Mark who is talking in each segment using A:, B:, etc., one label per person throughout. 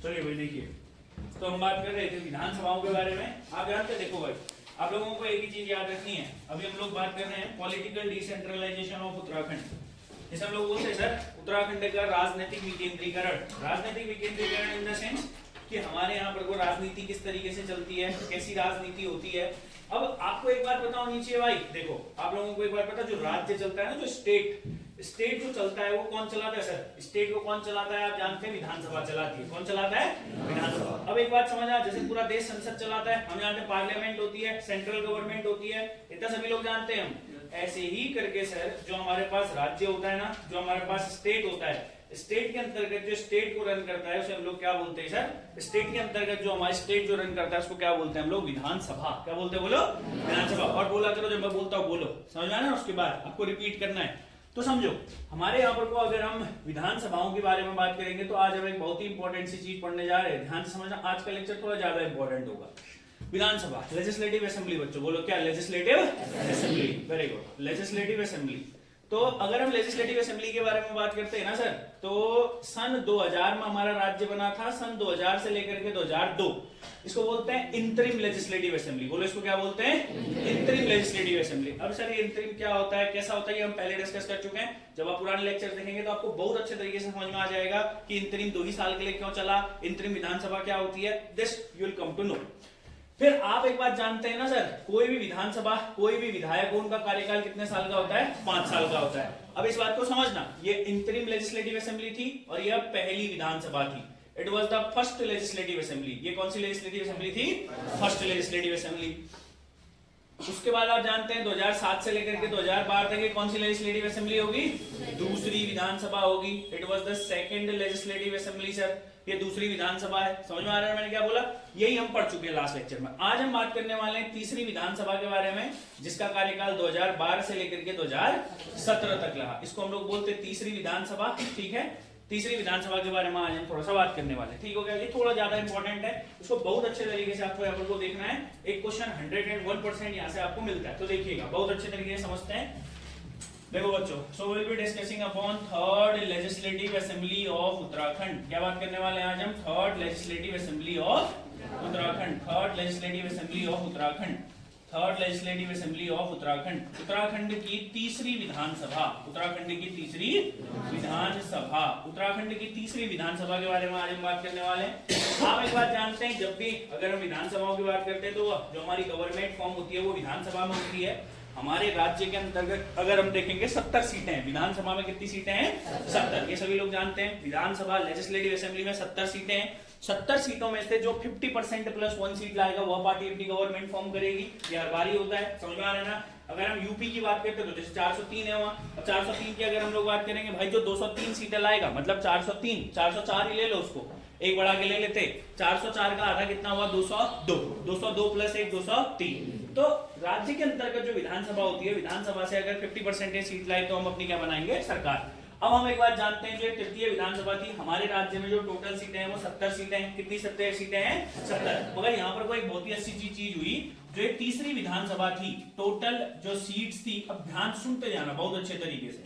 A: चलिए भाई देखिए, तो हम बात कर रहे थे विधानसभाओं के बारे में। आप जानते देखो भाई, आप लोगों को एक ही चीज याद रखनी है। अभी हम लोग बात कर रहे हैं पॉलिटिकल डिसेंट्रलाइजेशन ऑफ उत्तराखंड। जैसे हम लोग बोलते हैं सर उत्तराखंड का राजनीतिक विकेंद्रीकरण। राजनीतिक विकेंद्रीकरण इन द सेंस कि हमारे यहाँ पर वो राजनीति किस तरीके से चलती है, कैसी राजनीति होती है। अब आपको एक बात बताओ नीचे भाई, देखो आप लोगों को एक बात पता, जो राज्य चलता है ना, जो स्टेट जो चलता है वो कौन चलाता है सर? स्टेट को कौन चलाता है? आप जानते हैं विधानसभा चलाती है। कौन चलाता है? विधानसभा। अब एक बात समझ आ, जैसे पूरा देश संसद चलाता है, हम जानते हैं पार्लियामेंट होती है, सेंट्रल गवर्नमेंट होती है, इतना सभी लोग जानते हैं हम। ऐसे ही करके सर जो हमारे पास राज्य होता है ना, जो हमारे पास स्टेट होता है, स्टेट के अंतर्गत जो स्टेट को रन करता है उसे हम लोग क्या बोलते हैं सर? स्टेट के अंतर्गत जो हमारे स्टेट जो रन करता है उसको क्या बोलते हैं हम लोग? विधानसभा। क्या बोलते हैं? बोलो विधानसभा। और बोला करो जब मैं बोलता हूँ बोलो, समझ में आया ना? उसके बाद आपको रिपीट करना है। तो समझो हमारे यहाँ पर को अगर हम विधानसभाओं के बारे में बात करेंगे तो आज हम एक बहुत ही इंपॉर्टेंट सी चीज पढ़ने जा रहे हैं। ध्यान से समझना, आज का लेक्चर थोड़ा ज्यादा इंपॉर्टेंट होगा। विधानसभा, लेजिस्लेटिव असेंबली। बच्चों बोलो क्या? Legislative assembly. Very good, legislative assembly. तो अगर हम लेजिस्लेटिव असेंबली के बारे में बात करते हैं ना सर, तो सन 2000 में हमारा राज्य बना था। सन 2000 से लेकर के 2002 इसको बोलते हैं इंटरिम लेजिस्लेटिव असेंबली। बोलो इसको क्या बोलते हैं? Interim legislative assembly. अब सर ये इंटरिम क्या होता है, कैसा होता है, ये हम पहले डिस्कस कर चुके हैं। जब आप पुराने लेक्चर देखेंगे तो आपको बहुत अच्छे तरीके से समझ में आ जाएगा कि इंटरिम 2 ही साल के लिए क्यों चला, इंटरिम विधानसभा क्या होती है। This you will come to know. फिर आप एक बात जानते हैं ना सर, कोई भी विधानसभा, कोई भी विधायक हो, उनका कार्यकाल कितने साल का होता है? 5 साल का होता है। अब इस बात को समझना, ये इंटरिम लेजिस्लेटिव असेंबली थी और यह पहली विधानसभा थी। It was the first legislative assembly. ये कौन सी लेजिस्लेटिव असेंबली थी? First legislative assembly. उसके बाद आप जानते हैं 2007 से लेकर के 2012 तक ये कौन सी लेजिस्लेटिव असेंबली होगी? दूसरी विधानसभा होगी। It was the second legislative assembly sir. ये दूसरी विधानसभा है। समझ में आ रहा है मैंने क्या बोला? यही हम पढ़ चुके हैं लास्ट लेक्चर में। आज हम बात करने वाले हैं तीसरी विधानसभा के बारे में, जिसका कार्यकाल 2012 से लेकर के 2017 तक रहा। इसको हम लोग बोलते हैं तीसरी विधानसभा। ठीक है, तीसरी विधानसभा के बारे में आज हम थोड़ा सा बात करने वाले हैं। ठीक हो गया? ये थोड़ा ज्यादा इंपॉर्टेंट है, इसको बहुत अच्छे तरीके से आपको यहाँ पर को देखना है। एक क्वेश्चन 101% यहाँ से आपको मिलता है, तो देखिएगा बहुत अच्छे तरीके से समझते हैं। देखो बच्चों, so will be discussing upon third legislative assembly of Uttarakhand. क्या बात करने वाले हैं आज हम? Third legislative assembly of Uttarakhand. Third legislative assembly of Uttarakhand. Third legislative assembly of Uttarakhand. Uttarakhand की तीसरी विधानसभा। उत्तराखंड की तीसरी विधानसभा। उत्तराखंड की तीसरी विधानसभा के बारे में आज हम बात करने वाले हैं। आप एक बात जानते हैं, जब भी अगर हम विधानसभाओं की बात करते हैं तो जो हमारी गवर्नमेंट फॉर्म होती है वो विधानसभा में होती है। हमारे राज्य के अंतर्गत अगर हम देखेंगे 70 सीटें हैं। विधानसभा में कितनी सीटें हैं? 70। ये सभी लोग जानते हैं। विधानसभा लेजिस्लेटिव असेंबली में 70 सीटें हैं। 70 सीटों में से जो 50% प्लस 1 सीट लाएगा वह पार्टी अपनी गवर्नमेंट फॉर्म करेगी। ये हर बार ही होता है। समझ में आ रहा है ना? अगर हम यूपी की बात करते हैं तो जैसे 403 है वहां, और 403 की अगर हम लोग बात करेंगे भाई, जो 203 सीटें लाएगा, मतलब 403, 404 ही ले लो, उसको एक बढ़ा के ले लेते। 404 का आधा कितना हुआ? 202। 202 प्लस 1 203। तो राज्य के अंतर्गत जो विधानसभा होती है, विधानसभा से अगर 50% सीट लाए तो हम अपनी क्या बनाएंगे? सरकार। अब हम एक बात जानते हैं, जो तृतीय विधानसभा थी हमारे राज्य में, जो टोटल सीटें हैं वो 70 सीटें हैं। कितनी 70 सीटें हैं? 70। मगर यहाँ पर कोई बहुत ही अच्छी चीज हुई, जो एक तीसरी विधानसभा थी, टोटल जो सीट्स थी, अब ध्यान सुनते जाना बहुत अच्छे तरीके से।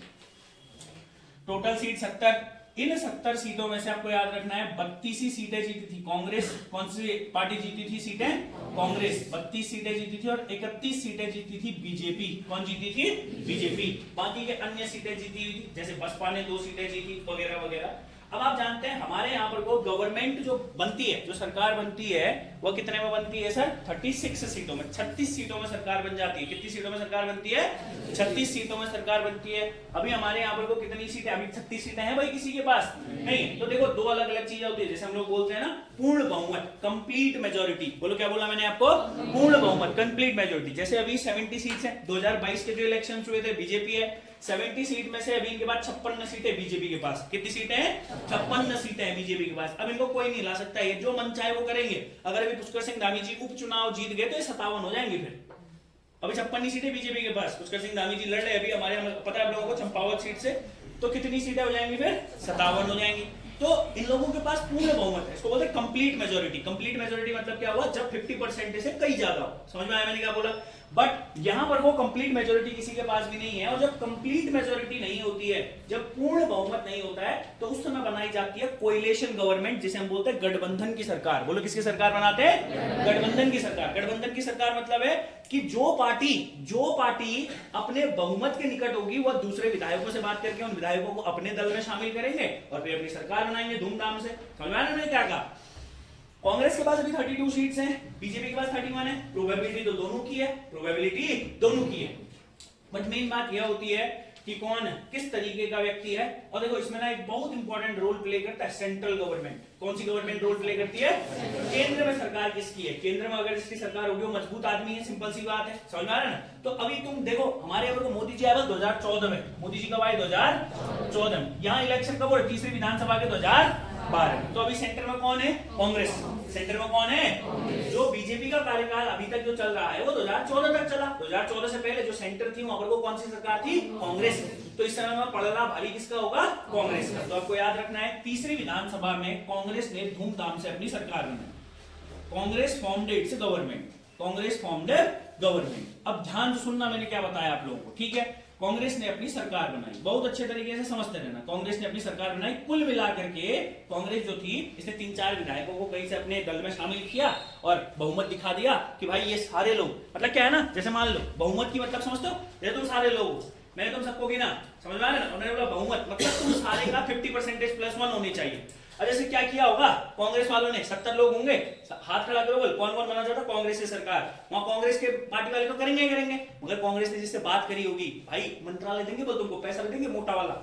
A: Total seat 70। इन 70 सीटों में से आपको याद रखना है 32 ही सीटें जीती थी कांग्रेस। कौन सी पार्टी जीती थी सीटें? कांग्रेस। 32 सीटें जीती थी और 31 सीटें जीती थी बीजेपी। कौन जीती थी? बीजेपी। बाकी के अन्य सीटें जीती हुई थी, जैसे बसपा ने 2 सीटें जीती वगैरह वगैरह। अब आप जानते हैं हमारे यहाँ पर को गवर्नमेंट जो बनती है, जो सरकार बनती है, वो कितने में बनती है सर? 36 सीटों में। 36 सीटों में सरकार बन जाती है। कितनी सीटों में सरकार बनती है? 36 सीटों में सरकार बनती है। अभी हमारे यहाँ पर को कितनी सीटें? अभी 36 सीटें हैं भाई किसी के पास? नहीं। तो देखो दो अलग अलग चीजें होती है, जैसे हम लोग बोलते हैं ना पूर्ण बहुमत, कंप्लीट मेजोरिटी। बोलो क्या बोला मैंने आपको? पूर्ण बहुमत, कंप्लीट मेजोरिटी। जैसे अभी 70 सीट्स हैं, 2022 के जो इलेक्शन हुए थे, बीजेपी है 70 सीट में से अभी इनके पास 56 सीटें बीजेपी के पास। कितनी सीटें हैं? 56 सीटें हैं बीजेपी के पास। अब इनको कोई नहीं ला सकता, ये जो मन चाहे वो करेंगे। अगर अभी पुष्कर सिंह धामी जी उपचुनाव जीत गए तो ये 57 हो जाएंगे। फिर अभी 56 सीटें बीजेपी के पास, पुष्कर सिंह धामी जी लड़ रहे अभी, हमारे पता है आप लोगों को, चंपावत सीट से। तो कितनी सीटें हो जाएंगी? फिर 57 हो जाएंगी। तो इन लोगों के पास पूर्ण बहुमत है, इसको बोलते हैं कंप्लीट मेजोरिटी। कंप्लीट मेजोरिटी मतलब क्या हुआ? जब 50% से कई ज्यादा हो। समझ में आया मैंने क्या बोला? बट यहां पर वो कंप्लीट मेजोरिटी किसी के पास भी नहीं है, और जब कंप्लीट मेजोरिटी नहीं होती है, जब पूर्ण बहुमत नहीं होता है, तो उस समय बनाई जाती है कोएलिशन गवर्नमेंट, जिसे हम बोलते हैं गठबंधन की सरकार। बोलो किसकी सरकार बनाते हैं? गठबंधन की सरकार। गठबंधन की सरकार मतलब है कि जो पार्टी अपने बहुमत के निकट होगी, वह दूसरे विधायकों से बात करके उन विधायकों को अपने दल में शामिल करेंगे और फिर अपनी सरकार बनाएंगे धूमधाम से। समझ में आया क्या कहा? कांग्रेस के पास अभी 32 सीट्स हैं, बीजेपी के पास 31 है। प्रोबेबिलिटी तो दोनों की है, बट मेन बात यह होती है कि कौन किस तरीके का व्यक्ति है। और देखो इसमें ना एक बहुत इंपॉर्टेंट रोल प्ले करता है सेंट्रल गवर्नमेंट। कौन सी गवर्नमेंट रोल प्ले करती है? केंद्र में सरकार किसकी है? केंद्र में अगर जिसकी सरकार होगी वो मजबूत आदमी है, सिंपल सी बात है। समझ में आ रहा है ना? तो अभी तुम देखो हमारे यहाँ पर मोदी जी आए 2014 में, मोदी जी कब आए? 2014 में। यहाँ इलेक्शन कब हो रहे? तीसरी विधानसभा के 2012। तो अभी सेंटर में कौन है? कांग्रेस। सेंटर में कौन है? जो बीजेपी का कार्यकाल अभी तक जो चल रहा है वो 2014 तक चला। 2014 से पहले जो सेंटर थी वहां पर वो कौन सी सरकार थी? कांग्रेस। तो इस समय में पलड़ा भारी किसका होगा? कांग्रेस का। तो आपको याद रखना है तीसरी विधानसभा में कांग्रेस ने धूमधाम से अपनी सरकार बनाई। Congress formed it's government. Congress formed government. अब ध्यान से सुनना मैंने क्या बताया आप लोगों को, ठीक है? कांग्रेस ने अपनी सरकार बनाई, बहुत अच्छे तरीके से समझते रहना। कांग्रेस ने अपनी सरकार बनाई, कुल मिलाकर के कांग्रेस जो थी इसने 3-4 विधायकों को कहीं से अपने दल में शामिल किया और बहुमत दिखा दिया कि भाई ये सारे लोग, मतलब क्या है ना, जैसे मान लो बहुमत की मतलब समझते हो, जैसे तुम सारे लोग हो, मैंने तुम सबको गिना, समझ में आ रहा है ना? मैंने बोला बहुमत मतलब तुम सारे का 50% +1 होनी चाहिए। अब जैसे क्या किया होगा कांग्रेस वालों ने, 70 लोग होंगे, हाथ खड़ा करो, बोल कौन कौन बना चाहता कांग्रेस की सरकार? वहां कांग्रेस के पार्टी वाले तो करेंगे, मगर कांग्रेस ने जिससे बात करी होगी, भाई मंत्रालय देंगे, बोल तुमको पैसा देंगे मोटा वाला।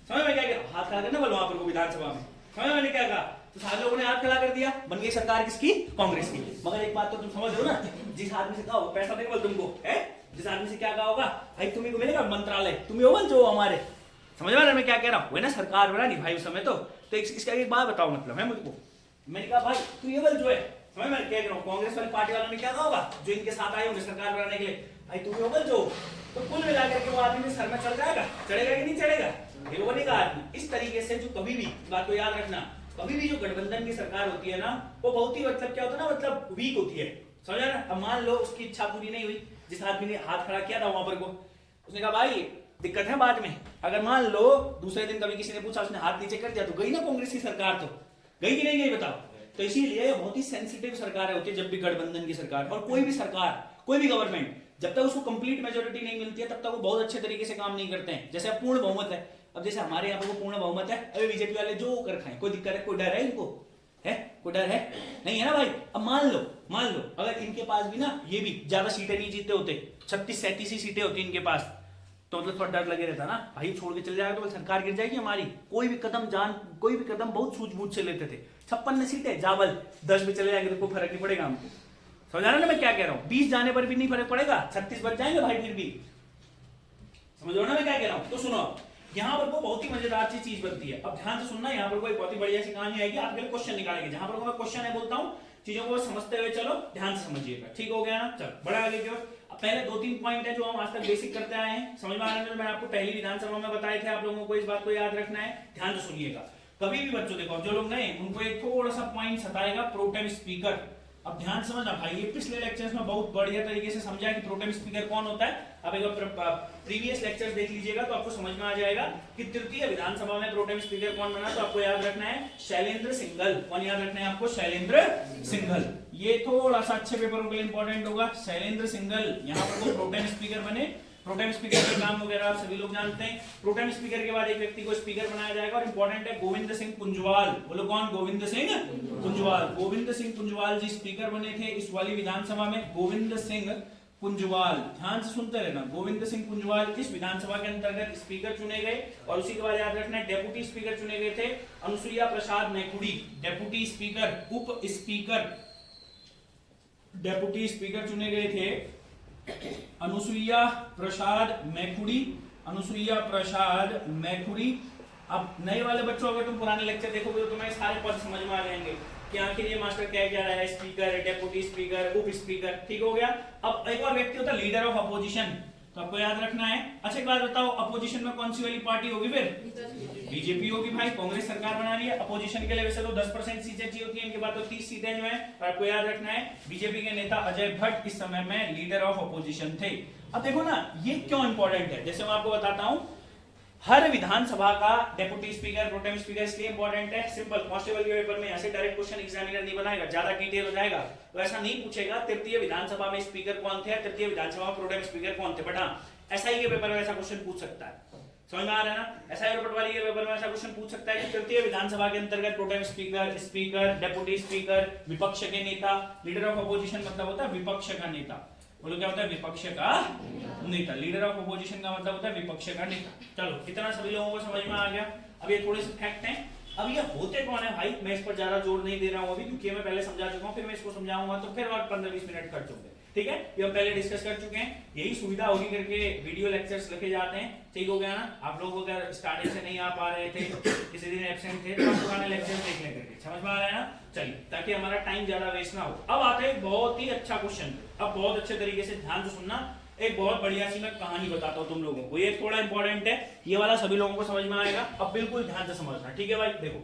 A: समझ में क्या किया? हाथ खड़ा करना बोल वहां पर विधानसभा में। समझ में मैंने क्या कहा? तो सारे लोगों ने हाथ खड़ा कर दिया, बन गई सरकार किसकी? कांग्रेस की। मगर एक बात तो तुम समझ रहे हो ना, जिस आदमी से कहा पैसा देंगे बोल तुमको, है जिस आदमी से क्या कहा होगा, भाई तुम्ही को मिलेगा मंत्रालय, तुम्हें होगा जो हमारे। समझ में आ रहा है मैं क्या कह रहा हूँ? ना सरकार बना नहीं भाई उस समय तो इसका एक बात बताओ, मतलब है मुझको, मैंने कहा भाई तू ये बोल जो है, समझ में क्या कह रहा हूँ? कांग्रेस वाली पार्टी वालों ने क्या कहा होगा जो इनके साथ आए होंगे सरकार बनाने के लिए, भाई तू ये बोल जो, तो कुल मिलाकर के वो आदमी सर में चढ़ जाएगा, चढ़ेगा कि नहीं चढ़ेगा? ये बनेगा आदमी। इस तरीके से जो कभी भी बात को याद रखना, कभी भी जो गठबंधन की सरकार होती है ना, वो बहुत ही मतलब क्या होता है ना, मतलब वीक होती है। समझ रहे ना? अब मान लो उसकी इच्छा पूरी नहीं हुई, जिस आदमी ने हाथ खड़ा किया था वहां पर को, उसने कहा भाई दिक्कत है बाद में। अगर मान लो दूसरे दिन कभी किसी ने पूछा, उसने हाथ नीचे कर दिया, तो गई ना कांग्रेस की सरकार, तो गई कि नहीं गई बताओ? तो इसीलिए बहुत ही सेंसिटिव सरकार होती है जब भी गठबंधन की सरकार, और कोई भी सरकार, कोई भी गवर्नमेंट जब तक उसको कंप्लीट मेजोरिटी नहीं मिलती है तब तक वो बहुत अच्छे तरीके से काम नहीं करते हैं। जैसे अब पूर्ण बहुमत है, अब जैसे हमारे यहाँ पर पूर्ण बहुमत है, अभी बीजेपी वाले जो कर खाएं, कोई दिक्कत है? कोई डर है इनको? है कोई डर है? नहीं है ना भाई। अब मान लो अगर इनके पास भी ना ये भी ज्यादा सीटें नहीं जीतते होते, 36-37 ही सीटें होती इनके पास, तो मतलब थोड़ा डर लगे रहता ना, भाई छोड़ के चले जाएगा तो सरकार गिर जाएगी हमारी। कोई भी कदम बहुत सूझबूझ से लेते थे। 56 सीटें जावल, 10 भी चले जाएंगे तो कोई फर्क नहीं पड़ेगा हमको। समझ रहा ना मैं क्या कह रहा हूँ? 20 जाने पर भी नहीं फर्क पड़ेगा, 36 बच जाएंगे भाई फिर भी। समझ रहे हो ना मैं क्या कह रहा हूँ? तो सुनो, यहाँ पर वो बहुत ही मजेदार चीज बनती है। अब ध्यान से सुनना, यहाँ पर कोई बहुत ही बढ़िया सी कहानी आएगी, आपके लिए क्वेश्चन निकालेंगे। जहां पर मैं क्वेश्चन है बोलता हूँ, चीजों को समझते हुए चलो, ध्यान से समझिएगा, ठीक हो गया ना? चलो बड़ा आगे की ओर। पहले 2-3 पॉइंट है जो हम आज तक बेसिक करते आए हैं, समझ में आ रहा है? मैंने आपको पहली विधानसभा में बताए थे, आप लोगों को इस बात को याद रखना है, ध्यान से सुनिएगा। कभी भी बच्चों देखो, जो लोग नए उनको एक थोड़ा सा पॉइंट सताएगा, प्रोटेम स्पीकर। अब ध्यान समझना भाई, ये पिछले लेक्चर्स में बहुत बढ़िया तरीके से समझा कि प्रोटेम स्पीकर कौन होता है। अब एक बार प्रीवियस लेक्चर्स देख लीजिएगा तो आपको समझ में आ जाएगा कि तृतीय विधानसभा में प्रोटेम स्पीकर कौन बना। तो आपको याद रखना है शैलेंद्र सिंघल। कौन याद रखना है आपको? शैलेंद्र सिंघल। ये थोड़ा सा अच्छे पेपरों के लिए इंपॉर्टेंट होगा। शैलेंद्र सिंघल यहाँ पर वो प्रोटेम स्पीकर बने। प्रोटेम स्पीकर के काम वगैरह आप सभी लोग जानते हैं। प्रोटेम स्पीकर के बाद एक व्यक्ति को स्पीकर बनाया जाएगा और इंपॉर्टेंट है गोविंद सिंह कुंजवाल। बोलो कौन? गोविंद सिंह कुंजवाल। गोविंद सिंह कुंजवाल जी स्पीकर बने थे इस वाली विधानसभा में। गोविंद सिंह कुंजवाल, ध्यान से सुनते रहना, गोविंद सिंह कुंजवाल इस विधानसभा के अंतर्गत स्पीकर चुने गए। और उसी के बाद याद रखना है डेप्यूटी स्पीकर चुने गए थे अनुसुईया प्रसाद मैकुड़ी। डेप्यूटी स्पीकर, उप स्पीकर, डेप्यूटी स्पीकर चुने गए थे अनुसुईया प्रसाद मैकुड़ी। अनुसुईया प्रसाद मैकुड़ी। अब नए वाले बच्चों अगर तुम पुराने लेक्चर देखोगे तो तुम्हें सारे पद समझ में आ जाएंगे कि आखिर ये मास्टर क्या कह रहा है। स्पीकर, डेप्यूटी स्पीकर, उप स्पीकर, ठीक हो गया। अब एक और व्यक्ति होता है लीडर ऑफ अपोजिशन। तो आपको याद रखना है। अच्छा एक बात बताओ, अपोजिशन में कौन सी वाली पार्टी होगी? फिर बीजेपी होगी भाई। कांग्रेस सरकार बना रही है, अपोजिशन के लिए वैसे तो 10% सीटें चाहिए होती है, इनके पास तो 30 सीटें जो है। और आपको याद रखना है बीजेपी के नेता अजय भट्ट इस समय में लीडर ऑफ अपोजिशन थे। अब देखो ना ये क्यों इंपॉर्टेंट है, जैसे मैं आपको बताता हूं, हर विधानसभा का डेप्यूटी स्पीकर, प्रोटेम स्पीकर इसलिए इंपॉर्टेंट है, सिंपल, कांस्टेबल के पेपर में ऐसे डायरेक्ट क्वेश्चन एग्जामिनर नहीं बनाएगा, ज्यादा डिटेल हो जाएगा तो ऐसा नहीं पूछेगा तृतीय विधानसभा में स्पीकर कौन थे, तृतीय विधानसभा में प्रोटेम स्पीकर कौन थे, बट हाँ एसआई के पेपर में ऐसा क्वेश्चन पूछ सकता है। समझ में आ रहा है ना? एसआई और पटवारी के पेपर में ऐसा क्वेश्चन पूछ सकता है कि तृतीय विधानसभा के अंतर्गत protem speaker, speaker, deputy speaker, विपक्ष के नेता, लीडर ऑफ अपोजिशन मतलब होता है विपक्ष का नेता। बोलो क्या होता है? विपक्ष का नेता। लीडर ऑफ अपोजिशन का मतलब होता है विपक्ष का नेता। चलो इतना सभी लोगों को समझ में आ गया। अब ये थोड़े से फैक्ट हैं। अब ये होते कौन है भाई, मैं इस पर ज्यादा जोर नहीं दे रहा हूं अभी, क्योंकि मैं पहले समझा चुका हूं, फिर मैं इसको समझाऊंगा तो फिर और 15-20 मिनट खर्च होंगे। ठीक है, ये हम पहले डिस्कस कर चुके हैं। यही सुविधा होगी करके वीडियो लेक्चर्स लिखे जाते हैं। ठीक हो गया ना? आप लोग अगर स्टार्टिंग से नहीं आ पा रहे थे, किसी दिन एब्सेंट थे, तो आप पुराने लेक्चर देख लें करके। समझ में आ रहा है ना? चलिए, ताकि हमारा टाइम ज्यादा वेस्ट ना हो। अब आते हैं बहुत ही अच्छा क्वेश्चन। अब बहुत अच्छे तरीके से ध्यान से सुनना। एक बहुत बढ़िया सी मैं कहानी बताता हूँ तुम लोगों को, ये थोड़ा इंपॉर्टेंट है, ये वाला सभी लोगों को समझ में आएगा। अब बिल्कुल ध्यान से समझना, ठीक है भाई? देखो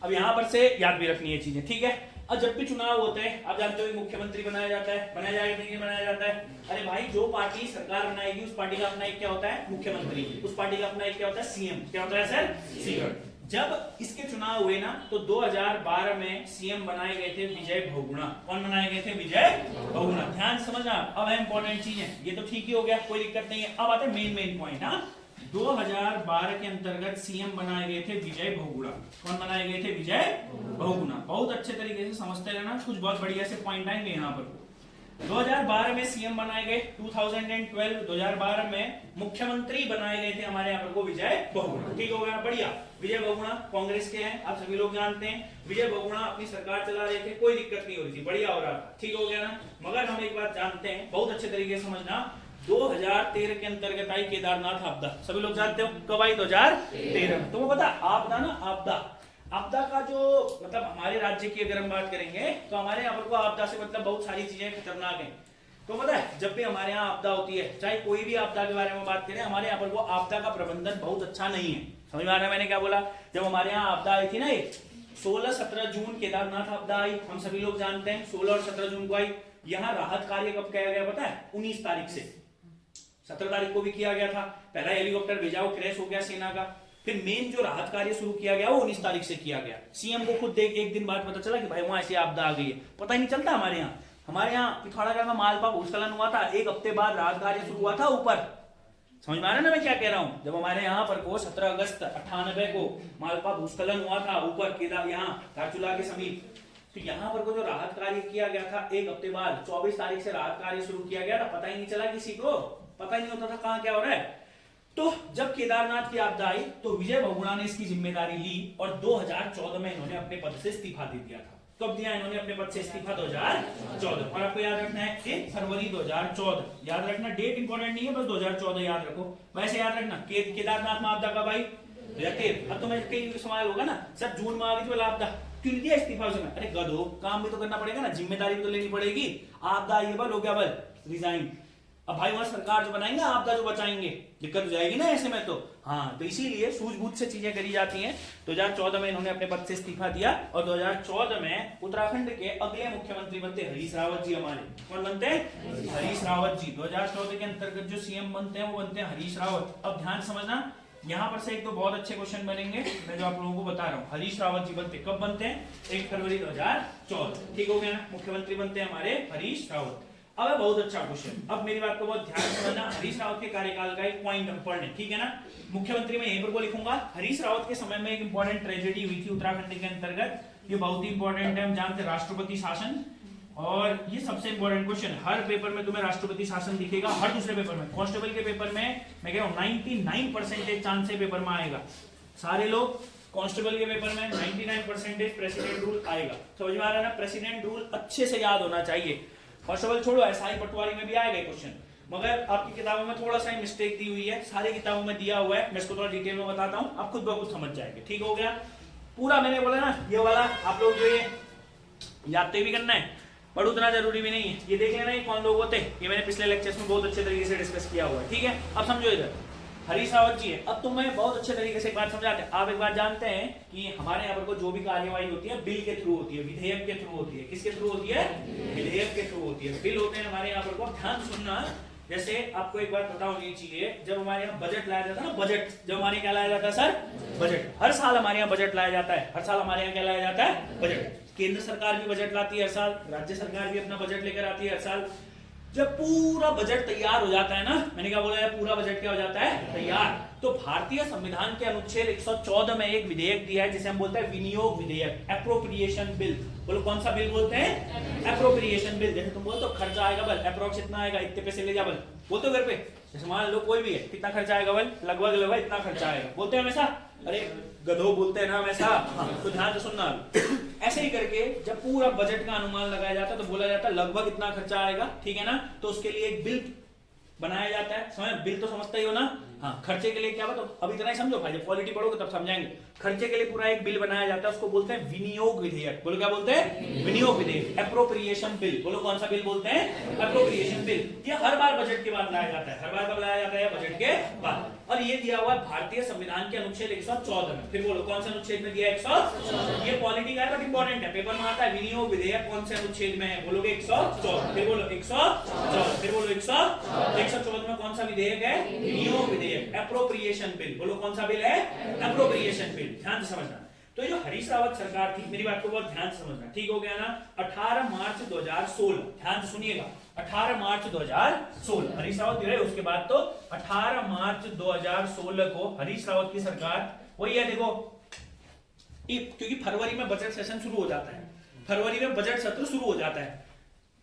A: अब यहां पर से याद भी रखनी है चीजें, ठीक है? अब जब भी चुनाव होते हैं, आप जानते हो मुख्यमंत्री बनाया जाता है, बनाया जाएगा नहीं बनाया जाता है? अरे भाई जो पार्टी सरकार बनाएगी उस पार्टी का अपना एक क्या होता है? मुख्यमंत्री। उस पार्टी का अपना एक क्या होता है? सीएम। क्या होता है सर? सीएम। जब इसके चुनाव हुए ना तो 2012 में सीएम बनाए गए थे विजय बहुगुणा। कौन बनाए गए थे? विजय बहुगुणा। ध्यान समझना, अब है इंपॉर्टेंट चीज है, ये तो ठीक ही हो गया, कोई दिक्कत नहीं है। अब आते हैं मेन पॉइंट। हाँ, 2012 के अंतर्गत सीएम बनाए गए थे विजय बहुगुणा। कौन बनाए गए थे? विजय बहुगुणा। बहुत अच्छे तरीके से समझते रहना, कुछ बहुत बढ़िया से पॉइंट आएंगे यहाँ पर। 2012 में सीएम बनाए गए। 2012 में मुख्यमंत्री बनाए गए थे हमारे यहाँ पर को विजय बहुगुणा। ठीक हो गया? बढ़िया। विजय बहुगुणा कांग्रेस के हैं, आप सभी लोग जानते हैं। विजय बहुगुणा अपनी सरकार चला रहे थे, कोई दिक्कत नहीं हो रही थी, बढ़िया हो रहा था। ठीक हो गया ना? मगर हम एक बात जानते हैं, बहुत अच्छे तरीके से समझना, 2013 के अंतर्गत आई केदारनाथ आपदा। सभी लोग जानते हो कब आई? 2013। तो वो पता आपदा ना, आपदा का जो मतलब हमारे राज्य की अगर हम बात करेंगे तो हमारे यहाँ पर को आपदा से मतलब बहुत सारी चीजें खतरनाक हैं। तो पता है जब भी हमारे यहाँ आपदा होती है, चाहे कोई भी आपदा के बारे में बात करें, हमारे यहाँ पर वो आपदा का प्रबंधन बहुत अच्छा नहीं है। समझ में आ रहा है मैंने क्या बोला? जब हमारे यहाँ आपदा आई थी ना, 16-17 जून केदारनाथ आपदा आई, हम सभी लोग जानते हैं 16 और 17 जून को आई। यहाँ राहत कार्य कब किया गया पता है? 19 तारीख से 17 तारीख को भी किया गया था। पहला हेलीकॉप्टर भेजा, वो क्रैश हो गया सेना का। फिर मेन जो राहत कार्य शुरू किया गया वो 19 तारीख से किया गया। सीएम को खुद एक दिन बाद पता चला कि भाई वहां ऐसी आपदा आ गई है, पता ही नहीं चलता। हमारे यहाँ पिथौरागढ़ में मालपा भूस्खलन हुआ था, एक हफ्ते बाद राहत कार्य शुरू हुआ था ऊपर। समझ में आ रहा है ना मैं क्या कह रहा हूँ? जब हमारे यहाँ पर को 17 अगस्त 98 को मालपा भूस्खलन हुआ था ऊपर केदार, यहाँ धारचूला के समीप, तो यहाँ पर को जो राहत कार्य किया गया था एक हफ्ते बाद 24 तारीख से राहत कार्य शुरू किया गया था। पता ही नहीं चला किसी को, पता ही नहीं होता था कहाँ क्या हो रहा है। तो जब केदारनाथ की आपदा आई तो विजय बहुगुणा ने इसकी जिम्मेदारी ली और 2014 में इन्होंने अपने पद से इस्तीफा दे दिया था। कब दिया इन्होंने अपने पद से इस्तीफा? 2014। और आपको याद रखना है 1 फरवरी 2014। याद रखना, डेट इंपॉर्टेंट नहीं है, बस 2014 याद रखो। वैसे याद रखना केदारनाथ में आपदा कब आई? 2013। अब तुम्हें कई सवाल होगा ना, सर जून में आ गई थी आपदा, क्यों नहीं दिया इस्तीफा उस समय? अरे गधो, काम भी तो करना पड़ेगा ना, जिम्मेदारी भी तो लेनी पड़ेगी। आपदा आई है बल, हो गया बल, रिजाइन। अब भाई वहां सरकार जो बनाएंगे, आपदा जो बचाएंगे, दिक्कत हो जाएगी ना ऐसे में तो। हाँ, तो इसीलिए सूझबूझ से चीजें करी जाती हैं। 2014 में इन्होंने अपने पद से इस्तीफा दिया और 2014 में उत्तराखंड के अगले मुख्यमंत्री बनते हरीश रावत जी हमारे। कौन बनते हैं? हरीश रावत जी। 2014 के अंतर्गत जो सीएम बनते हैं वो बनते हैं हरीश रावत। अब ध्यान समझना, यहाँ पर से एक तो बहुत अच्छे क्वेश्चन बनेंगे, मैं जो आप लोगों को बता रहा हूँ। हरीश रावत जी बनते कब बनते हैं? 1 फरवरी 2014। ठीक हो गया ना? मुख्यमंत्री बनते हैं हमारे हरीश रावत। अब बहुत अच्छा क्वेश्चन, अब मेरी बात को बहुत ध्यान से समझना। हरीश रावत के कार्यकाल का एक पॉइंट पढ़ने, ठीक है ना? मुख्यमंत्री में यहीं पर को लिखूंगा। हरीश रावत के समय में एक इंपॉर्टेंट ट्रेजेडी हुई थी उत्तराखंड के अंतर्गत, ये बहुत ही इंपॉर्टेंट है। हम जानते हैं राष्ट्रपति शासन, और ये सबसे इंपॉर्टेंट क्वेश्चन, हर पेपर में तुम्हें राष्ट्रपति शासन दिखेगा, हर दूसरे पेपर में। कांस्टेबल के पेपर में मैं कह रहा हूँ 99% चांस से पेपर में आएगा। सारे लोग कांस्टेबल के पेपर में 99% प्रेसिडेंट रूल आएगा। समझ में आ रहा है ना? प्रेसिडेंट रूल अच्छे से याद होना चाहिए। कांस्टेबल छोड़ो, एसआई पटवारी में भी आएगा क्वेश्चन, मगर आपकी किताबों में थोड़ा सा मिस्टेक दी हुई है। सारी किताबों में दिया हुआ है, मैं इसको थोड़ा डिटेल में बताता हूँ, आप खुद ब खुद समझ जाएंगे। ठीक हो गया? पूरा मैंने बोला ना, ये वाला आप लोग जो ये याद भी करना है। बट उतना जरूरी भी नहीं है। ये देख लेना ये कौन लोग होते हैं, ये मैंने पिछले लेक्चर्स में बहुत अच्छे तरीके से डिस्कस किया हुआ है, ठीक है। अब समझो इधर हरीश रावत जी है। अब तुम्हें बहुत अच्छे तरीके से एक बात समझाते हैं। आप एक बात जानते हैं कि हमारे यहाँ पर को जो भी कार्यवाही होती है बिल के थ्रू होती है, विधेयक के थ्रू होती है। किसके थ्रू होती है? विधेयक के थ्रू होती है। बिल होते हैं हमारे यहाँ पर को, ध्यान सुनना। जैसे आपको एक बात पता होनी चाहिए, जब हमारे यहाँ बजट लाया जाता है ना, बजट जब हमारे यहाँ क्या लाया जाता है सर? बजट। हर साल हमारे यहाँ बजट लाया जाता है, हर साल हमारे यहाँ क्या लाया जाता है? बजट। केंद्र सरकार भी बजट लाती है हर साल, राज्य सरकार भी अपना बजट लेकर आती है हर साल। जब पूरा बजट तैयार हो जाता है ना, मैंने क्या बोला है, पूरा बजट क्या हो जाता है? तैयार। तो भारतीय संविधान के अनुच्छेद 114 में एक विधेयक दिया है जिसे हम बोलते हैं विनियोग विधेयक, एप्रोप्रिएशन बिल। बोलो कौन सा बिल बोलते हैं? Appropriation bill. जैसे तुम बोलते हो खर्चा आएगा बल, अप्रोक्स इतना आएगा, इतने पैसे ले जा बल, बोलते हो घर पे। जैसे मान लो कोई भी है, कितना खर्चा आएगा बल? लगभग लगभग इतना खर्चा आएगा, बोलते हैं हमेशा। अरे गधो बोलते हैं ना हमेशा। हाँ, तो ध्यान से सुनना। ऐसे ही करके जब पूरा बजट का अनुमान लगाया जाता है तो बोला जाता है लगभग इतना खर्चा आएगा, ठीक है ना। तो उसके लिए एक बिल बनाया जाता है। समझ, बिल तो समझते ही हो ना। हाँ, खर्चे के लिए क्या बात, अभी इतना ही समझो भाई, जब पॉलिटी पढ़ोगे तब समझाएंगे। खर्चे के लिए पूरा एक बिल बनाया जाता है, उसको बोलते हैं विनियोग विधेयक। बोलो क्या बोलते हैं? विनियोग विधेयक, एप्रोप्रिएशन बिल। बोलो कौन सा बिल बोलते हैं? Appropriation bill. ये हर बार बजट के बाद लाया जाता है। हर बार कब लाया जाता है? बजट के बाद। और ये दिया हुआ है भारतीय संविधान के अनुच्छेद 114 में। फिर बोलो कौन सा अनुच्छेद में दिया है? 114। ये पॉलिटी का है बट इंपॉर्टेंट है, पेपर में आता है। विनियोग विधेयक कौन से अनुच्छेद में है? बोलोगे 114। फिर बोलो 114। फिर बोलो 114 में कौन सा विधेयक है? विनियोग विधेयक, एप्रोप्रिएशन बिल। बोलो कौन सा बिल है? Appropriation bill. ध्यान से समझना। तो जो हरीश रावत सरकार थी, मेरी बात को बहुत ध्यान से समझना, ठीक हो गया ना। 18 मार्च 2016, ध्यान से सुनिएगा, 18 मार्च 2016 हरीश रावत रहे। उसके बाद तो 18 मार्च 2016 को हरीश रावत की सरकार, वही है देखो, क्योंकि फरवरी में बजट सेशन शुरू हो जाता है, फरवरी में बजट सत्र शुरू हो जाता है।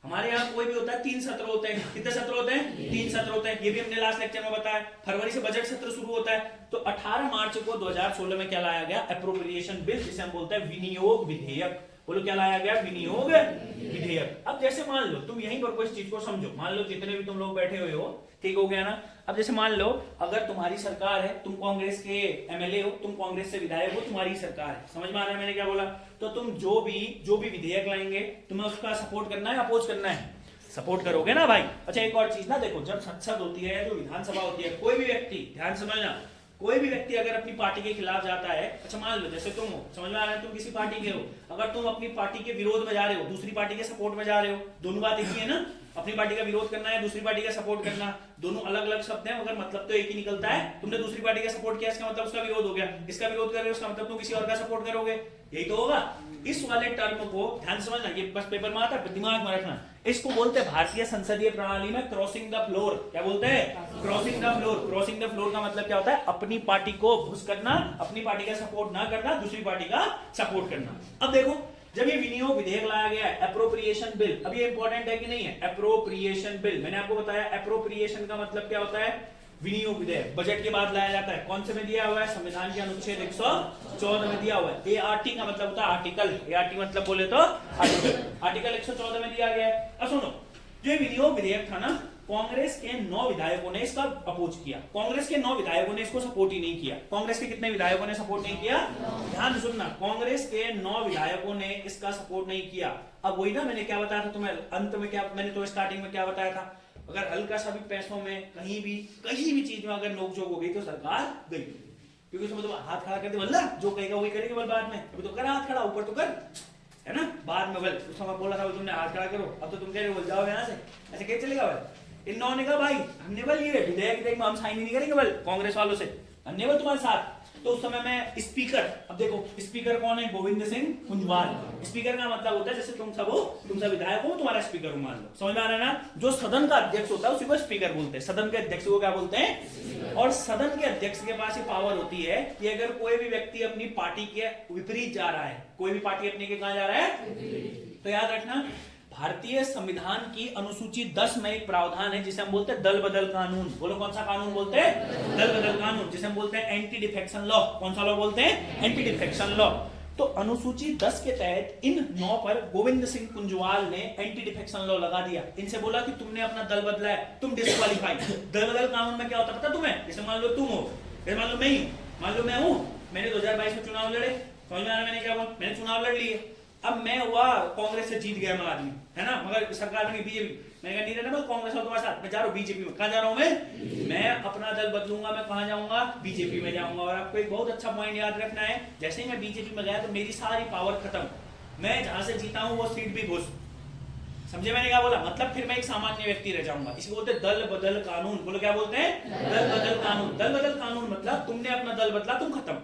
A: हमारे यहाँ कोई भी होता है 3 सत्र होते हैं। कितने सत्र होते हैं? 3 सत्र होते हैं। ये भी हमने लास्ट लेक्चर में बताया। फरवरी से बजट सत्र शुरू होता है। तो 18 मार्च को 2016 में क्या लाया गया? एप्रोप्रिएशन बिल, जिसे हम बोलते हैं विनियोग विधेयक। बोलो क्या लाया गया? विनियोग विधेयक। अब जैसे मान लो तुम यहीं पर कोई चीज को समझो, मान लो जितने भी तुम लोग बैठे हुए हो, ठीक हो गया ना। अब जैसे मान लो अगर तुम्हारी सरकार है, तुम कांग्रेस के एमएलए हो, तुम कांग्रेस से विधायक हो, तुम्हारी सरकार है, समझ में आ रहा है मैंने क्या बोला? तो तुम जो भी विधेयक लाएंगे तुम्हें उसका सपोर्ट करना है, अपोज करना है? सपोर्ट करोगे ना भाई। अच्छा एक और चीज ना देखो, जब संसद होती है, जो विधानसभा होती है, कोई भी व्यक्ति, ध्यान समझना, कोई भी व्यक्ति अगर अपनी पार्टी के खिलाफ जाता है, अच्छा मान लो जैसे तुम हो, समझ में आ रहा है, तुम किसी पार्टी के हो, अगर तुम अपनी पार्टी के विरोध में जा रहे हो, दूसरी पार्टी के सपोर्ट में जा रहे हो, दोनों बात एक ही है ना। अपनी पार्टी का विरोध करना है, दूसरी पार्टी का सपोर्ट करना, दोनों अलग अलग शब्द हैं, मगर मतलब तो एक ही निकलता है। तुमने दूसरी पार्टी का सपोर्ट किया, इसका मतलब उसका विरोध हो गया। इसका विरोध कर रहे हो, इसका मतलब तुम किसी और का सपोर्ट करोगे, यही तो होगा। इस वाले टर्म को ध्यान समझना, ये बस पेपर में आता है, दिमाग में रखना। इसको बोलते हैं भारतीय संसदीय प्रणाली में क्रॉसिंग द फ्लोर। क्या बोलते हैं? Crossing the floor. Crossing the floor का मतलब क्या होता है? अपनी पार्टी को घुस करना, अपनी पार्टी का सपोर्ट ना करना, दूसरी पार्टी का सपोर्ट करना। अब देखो, जब ये विनियोग विधेयक लाया गया है, एप्रोप्रिएशन बिल, अब ये इंपॉर्टेंट है कि नहीं है? एप्रोप्रिएशन बिल, मैंने आपको बताया एप्रोप्रिएशन का मतलब क्या होता है? विनियोग विधेयक बजट के बाद लाया जाता है। कौन से में दिया हुआ है? संविधान के अनुच्छेद 114 में दिया हुआ है। एआरटी का मतलब होता है आर्टिकल, एआरटी मतलब बोले तो आर्टिकल, आर्टिकल 114 में दिया गया है। अब सुनो, जो विनियोग विधेयक था ना, कांग्रेस के 9 विधायकों ने इसका अपोज किया। कांग्रेस के 9 विधायकों ने इसको सपोर्ट ही नहीं किया। कांग्रेस के कितने विधायकों ने सपोर्ट नहीं किया? ध्यान से सुनना, कांग्रेस के 9 विधायकों ने इसका सपोर्ट नहीं किया। अब वही ना मैंने क्या बताया था तुम्हें अंत में, क्या मैंने तो स्टार्टिंग में क्या बताया था? अगर हल्का सा भी पैसों में कहीं भी चीज में अगर नोकझोंक हो गई तो सरकार गई, क्योंकि तुम तो हाथ खड़ा कर दे, बोला जो कहेगा वही करेंगे बल बाद में। अभी तो कर हाथ खड़ा, ऊपर तो कर, है ना, बाद में बल। उस समय बोला था तुमने हाथ खड़ा करो, अब तो तुम कह रहे हो बोल जाओ यहाँ से, ऐसे कैसे चलेगा बल? इन 9 ने कहा भाई हमने बल ये विधेयक में हम साइन नहीं करेंगे बल कांग्रेस वालों से, हमने बल तुम्हारे साथ। तो उस समय में स्पीकर, अब देखो स्पीकर कौन है? गोविंद सिंह कुंजवाल। स्पीकर का मतलब होता है जैसे तुम सब हो, तुम सब विधायक हो, तुम्हारा स्पीकर हो, मान लो, समझ में आ रहा है ना। जो सदन का अध्यक्ष होता है उसी को स्पीकर बोलते हैं। सदन के अध्यक्ष को क्या बोलते हैं? और सदन के अध्यक्ष के पास ये पावर होती है कि अगर कोई भी व्यक्ति अपनी पार्टी के विपरीत जा रहा है, कोई भी पार्टी अपने के कहां जा रहा है, तो याद रखना भारतीय संविधान की अनुसूची 10 में एक प्रावधान है जिसे हम बोलते हैं दल बदल कानून। बोलो कौन सा कानून बोलते हैं? दल बदल कानून, जिसे हम बोलते हैं एंटी डिफेक्शन लॉ। कौन सा लॉ बोलते हैं? Anti defection law. तो अनुसूची 10 के तहत इन 9 पर गोविंद सिंह कुंजवाल ने एंटी डिफेक्शन लॉ लगा दिया। इनसे बोला कि तुमने अपना दल बदला है, तुम डिस्क्वालीफाई। दल बदल कानून में क्या होता पता तुम्हें? जैसे मान लो तुम हो, जैसे मान लो मैं ही हूं, मान लो मैं हूं, मैंने 2022 में चुनाव लड़े, समझ में आ रहा है मैंने क्या बोला? मैंने चुनाव लड़ लिए, अब मैं हुआ कांग्रेस से जीत गया मैं आदमी, है ना, मगर सरकार बनी बीजेपी, मैंने कहा नहीं रहना मैं कांग्रेस और तुम्हारे साथ, मैं जा रहा हूँ बीजेपी में। कहाँ जा रहा हूँ मैं अपना दल बदलूंगा, मैं कहाँ जाऊंगा, बीजेपी में जाऊंगा। और आपको एक बहुत अच्छा पॉइंट याद रखना है, जैसे ही मैं बीजेपी में गया तो मेरी सारी पावर खत्म, मैं जहां से जीता हूँ वो सीट भी घुस, समझे मैंने क्या बोला, मतलब फिर मैं एक सामान्य व्यक्ति रह जाऊंगा। इसको बोलते हैं दल बदल कानून। बोलो क्या बोलते हैं, दल बदल कानून। दल बदल कानून मतलब तुमने अपना दल बदला, तुम खत्म।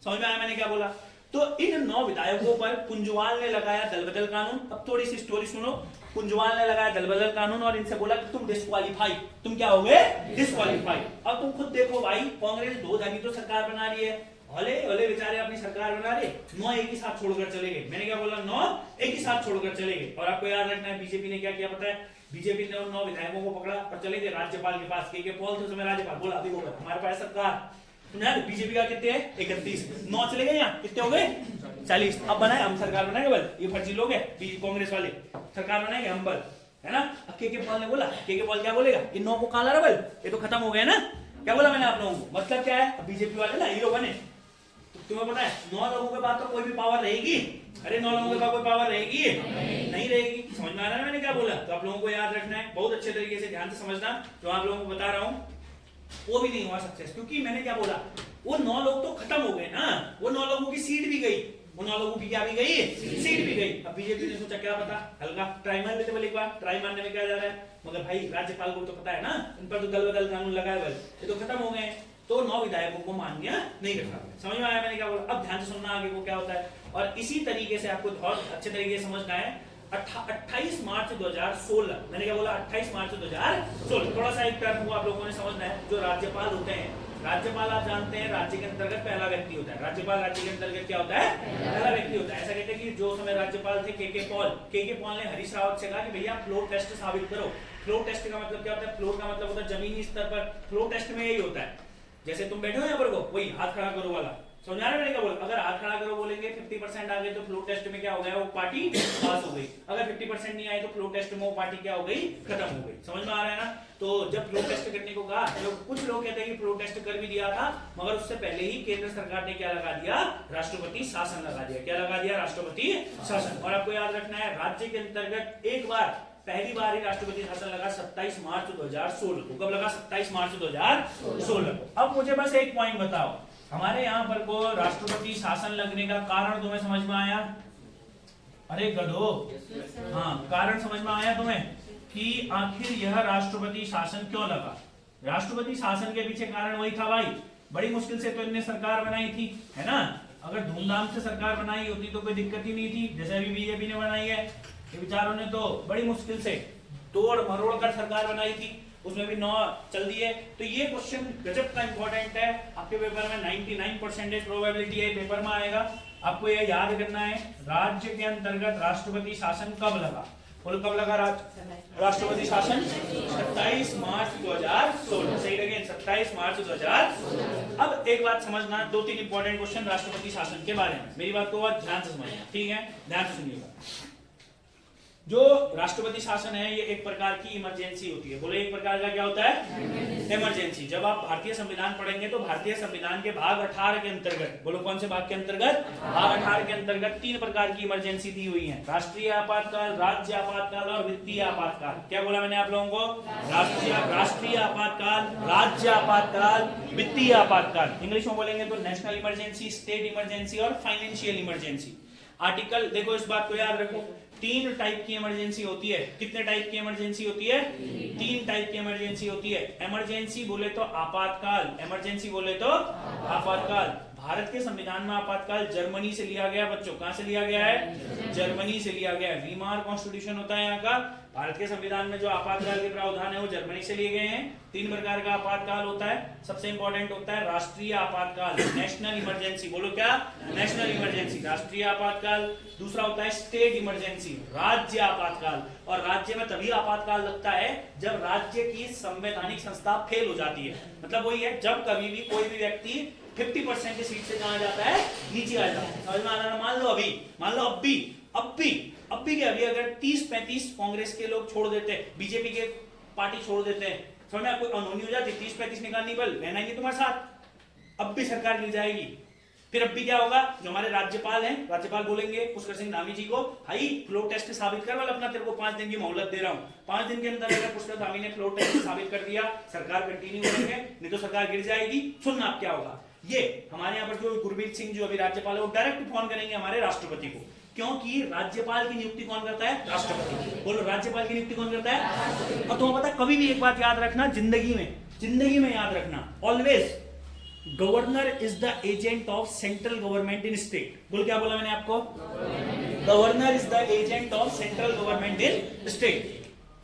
A: समझ में आया मैंने क्या बोला। तो इन 9 विधायकों पर कुंजवाल ने लगाया दल बदल कानून। अब थोड़ी सी स्टोरी सुनो। कुंजवाल ने लगाया दल बदल कानून और इनसे बोला कि तुम डिस्क्वालीफाई, तुम क्या हो गए, डिस्क्वालीफाई। अब तुम खुद देखो भाई, कांग्रेस 2 धनी तो सरकार बना रही है, भले भले बेचारे अपनी सरकार बना रहे, 9 एक ही साथ छोड़कर चले गए। मैंने क्या बोला, 9 एक ही साथ छोड़कर चले गए। और आपको याद रखना है बीजेपी ने क्या किया पता है, बीजेपी ने उन 9 विधायकों को पकड़ा और चले गए राज्यपाल के पास। के पॉल थे समय राज्यपाल, बोला अभी होगा हमारे पास सरकार। बीजेपी का कितने है, 31, 9 चले गए, यहाँ कितने हो गए, 40। अब बनाए हम सरकार बनाएंगे, बल ये फर्जी लोग है कांग्रेस वाले, सरकार बनाएंगे हम बल, है ना। के पॉल ने बोला, के पॉल क्या बोलेगा, इन 9 को कहाँ ला रहा बल, ये तो खत्म हो गए ना। क्या बोला मैंने आप लोगों को, मतलब क्या है, बीजेपी वाले ना हीरो बने। तुम्हें पता है 9 लोगों के पास तो कोई भी पावर रहेगी, अरे 9 लोगों के पास कोई पावर रहेगी, नहीं रहेगी। समझ में आ रहा है मैंने क्या बोला। तो आप लोगों को याद रखना है, बहुत अच्छे तरीके से ध्यान से समझना जो आप लोगों को बता रहा हूं, वो भी नहीं हुआ सक्सेस। क्योंकि मैंने क्या बोला, वो 9 लोग तो खत्म हो गए ना, वो 9 लोगों की सीट भी गई, वो 9 लोगों की क्या भी गई, सीट भी गई। अब बीजेपी ने सोचा क्या पता हल्का ट्राई मार लेते, बोले एक बार ट्राई मारने में क्या जा रहा है, मगर भाई राज्यपाल को तो पता है ना, इन पर तो दल बदल कानून लगाए हुए, ये तो खत्म हो गए, तो 9 विधायकों को मान्य नहीं रखा। समझ में आया मैंने क्या बोला। अब ध्यान से सुनना आगे को क्या होता है। और इसी तरीके से आपको बहुत अच्छे तरीके से समझना है। 28 मार्च 2016, मैंने क्या बोला, 28 मार्च 2016, थोड़ा सा एक टर्म को आप लोगों ने समझना है। जो राज्यपाल होते हैं, राज्यपाल आप जानते हैं राज्य के अंतर्गत पहला व्यक्ति होता है। राज्यपाल राज्य के अंतर्गत क्या होता है, पहला व्यक्ति होता है। ऐसा कहते हैं कि जो समय राज्यपाल थे के पॉल ने हरीश रावत से कहा कि भैया फ्लोर टेस्ट साबित करो। फ्लोर टेस्ट का मतलब क्या होता है, फ्लोर का मतलब होता है जमीनी स्तर पर, फ्लोर टेस्ट में यही होता है, जैसे तुम बैठे हो यहाँ पर, वही हाथ खड़ा करो वाला, समझ आ रहा है मैंने क्या बोला। अगर हाथ खड़ा करो बोलेंगे 50% आ गए तो फ्लोर टेस्ट में क्या हो गया, वो पार्टी पास हो गई। अगर 50% नहीं आए तो फ्लोर टेस्ट में वो पार्टी क्या हो गई, खत्म हो गई। समझ में आ रहा है ना। तो जब फ्लोर टेस्ट करने को कहा, तो कुछ लोग कहते हैं कि फ्लोर टेस्ट कर भी दिया था, मगर उससे पहले ही केंद्र सरकार ने क्या लगा दिया, राष्ट्रपति शासन लगा दिया। क्या लगा दिया, राष्ट्रपति शासन। और आपको याद रखना है, राज्य के अंतर्गत एक बार पहली बार ही राष्ट्रपति शासन लगा 27 मार्च 2016 को। कब लगा, 27 मार्च 2016 को। अब मुझे बस एक पॉइंट बताओ, हमारे यहाँ पर को राष्ट्रपति शासन लगने का कारण तुम्हें समझ में आया, अरे गधो, हाँ कारण समझ में आया तुम्हें कि आखिर यह राष्ट्रपति शासन क्यों लगा। राष्ट्रपति शासन के पीछे कारण वही था भाई, बड़ी मुश्किल से तो इनने सरकार बनाई थी, है ना। अगर धूमधाम से सरकार बनाई होती तो कोई दिक्कत ही नहीं थी, जैसे अभी बीजेपी ने बनाई है। ये विचारों ने तो बड़ी मुश्किल से तोड़ मरोड़ कर सरकार बनाई थी, उसमें भी 9 चल दिए। तो ये क्वेश्चन गजब का इंपॉर्टेंट है, आपके पेपर में 99% प्रोबेबिलिटी है पेपर में आएगा। आपको ये याद करना है, राज्य के अंतर्गत राष्ट्रपति शासन कब लगा, बोलो कब लगा राष्ट्रपति शासन, 27 मार्च 2016। सही लगे, 27 मार्च 2016। अब एक बात समझना, 2-3 इंपॉर्टेंट क्वेश्चन राष्ट्रपति शासन के बारे में, मेरी बात को ध्यान से समझना, ठीक है, ध्यान से सुनिएगा। जो राष्ट्रपति शासन है ये एक प्रकार की इमरजेंसी होती है। बोलो एक प्रकार का क्या होता है, इमरजेंसी। जब आप भारतीय संविधान पढ़ेंगे तो भारतीय संविधान के भाग 18 के अंतर्गत, बोलो कौन से भाग के अंतर्गत, भाग 18 के अंतर्गत 3 प्रकार की इमरजेंसी दी हुई है, राष्ट्रीय आपातकाल, राज्य आपातकाल और वित्तीय आपातकाल। क्या बोला मैंने आप लोगों को, राष्ट्रीय आपातकाल, राज्य आपातकाल, वित्तीय आपातकाल। इंग्लिश में बोलेंगे तो नेशनल इमरजेंसी, स्टेट इमरजेंसी और फाइनेंशियल इमरजेंसी। आर्टिकल देखो, इस बात को याद रखो, 3 टाइप की इमरजेंसी होती है। कितने टाइप की इमरजेंसी होती है, 3 टाइप की इमरजेंसी होती है। इमरजेंसी बोले तो आपातकाल, इमरजेंसी बोले तो आपातकाल। भारत के संविधान में आपातकाल जर्मनी से लिया गया, बच्चों कहां से लिया गया है, जर्मनी से लिया गया है। वीमार कॉन्स्टिट्यूशन होता है यहाँ का। भारत के संविधान में जो आपातकाल के प्रावधान है वो जर्मनी से लिए गए हैं। 3 प्रकार का आपातकाल होता है। सबसे इंपॉर्टेंट होता है राष्ट्रीय आपातकाल, नेशनल इमरजेंसी। बोलो क्या, नेशनल इमरजेंसी, राष्ट्रीय आपातकाल। दूसरा होता है स्टेट इमरजेंसी, राज्य आपातकाल। और राज्य में तभी आपातकाल लगता है जब राज्य की संवैधानिक संस्था फेल हो जाती है। मतलब वही है, जब कभी भी कोई भी व्यक्ति 50% की सीट से कहां जाता है, नीचे आ जाता है। समझ में आ रहा है। मान लो अभी क्या, अभी अगर 30-35 कांग्रेस के लोग छोड़ देते, बीजेपी के पार्टी छोड़ देते हैं, समझ में कोई अनहोनी हो जाती, 30-35 निकालनी, बल रहना ही नहीं तुम्हारे साथ, अब भी सरकार गिर जाएगी। फिर अब भी क्या होगा, जो हमारे राज्यपाल हैं, राज्यपाल बोलेंगे पुष्कर सिंह धामी जी को, भाई फ्लोर टेस्ट साबित कर, वाला अपना तेरे को 5 दिन की मोहलत दे रहा हूं, 5 दिन के अंदर अगर पुष्कर धामी ने फ्लोर टेस्ट साबित कर दिया, सरकार कंटिन्यू करेंगे, नहीं तो सरकार गिर जाएगी। सुनना आप क्या होगा, ये हमारे यहाँ पर जो गुरमीत सिंह जो अभी राज्यपाल है, वो डायरेक्ट फोन करेंगे हमारे राष्ट्रपति को, क्योंकि राज्यपाल की नियुक्ति कौन करता है, राष्ट्रपति। बोलो, राज्यपाल की नियुक्ति कौन करता है। और तुम्हें पता, कभी भी एक बात याद रखना, जिंदगी में याद रखना, always governor is the agent of central government in state. बोल, क्या बोला मैंने आपको, governor is the agent of central government in state.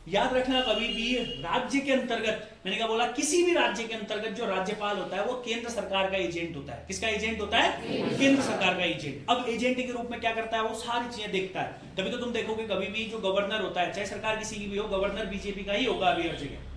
A: याद रखना, कभी भी राज्य के अंतर्गत, मैंने क्या बोला, किसी भी राज्य के अंतर्गत जो राज्यपाल होता है वो केंद्र सरकार का एजेंट होता है। किसका एजेंट होता है, केंद्र सरकार का एजेंट। अब एजेंट के रूप में क्या करता है, वो सारी चीजें देखता है। तभी तो तुम देखोगे कभी भी जो गवर्नर होता है, चाहे सरकार किसी की भी हो, गवर्नर बीजेपी का ही होगा अभी हर जगह।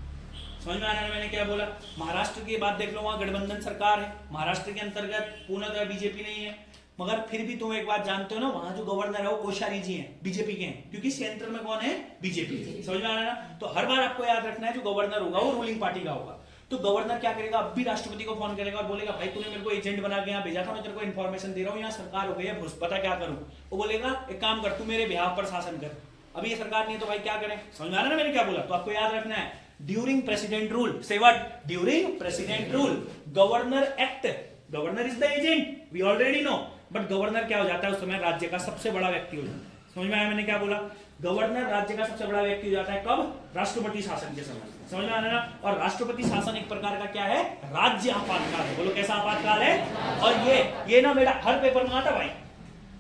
A: समझ में आ रहा है मैंने क्या बोला। महाराष्ट्र की बात देख लो, वहां गठबंधन सरकार है, महाराष्ट्र के अंतर्गत पूर्णतः बीजेपी नहीं है, मगर फिर भी तुम एक बात जानते हो ना, वहां जो गवर्नर है वो कोश्यारी जी हैं, बीजेपी के हैं, क्योंकि सेंटर में कौन है, बीजेपी। समझ में आ रहा है ना। तो हर बार आपको याद रखना है, जो गवर्नर होगा वो रूलिंग पार्टी का होगा। तो गवर्नर क्या करेगा, अब भी राष्ट्रपति को फोन करेगा और बोलेगा, भाई तूने मेरे को एजेंट बना के यहाँ भेजा था, मैं तेरे को इन्फॉर्मेशन दे रहा हूँ, यहाँ सरकार हो गई है, पता क्या करूँ। वो बोलेगा, एक काम कर, तू मेरे बिहाफ पर शासन कर। अभी ये सरकार नहीं है तो भाई क्या करें। समझ में आ रहा है ना मैंने क्या बोला। तो आपको याद रखना है, during president rule, say what, during president rule governor act, governor is the agent, we already know, but governor क्या हो जाता है उस समय, राज्य का सबसे बड़ा व्यक्ति हो जाता है। समझ में आया मैंने क्या बोला, गवर्नर राज्य का सबसे बड़ा व्यक्ति हो जाता है कब, राष्ट्रपति शासन के समय। समझ में आ रहा है ना। और राष्ट्रपति शासन एक प्रकार का क्या है, राज्य आपातकाल है। बोलो, कैसा आपातकाल है। और ये ना बेटा हर पेपर में आता भाई,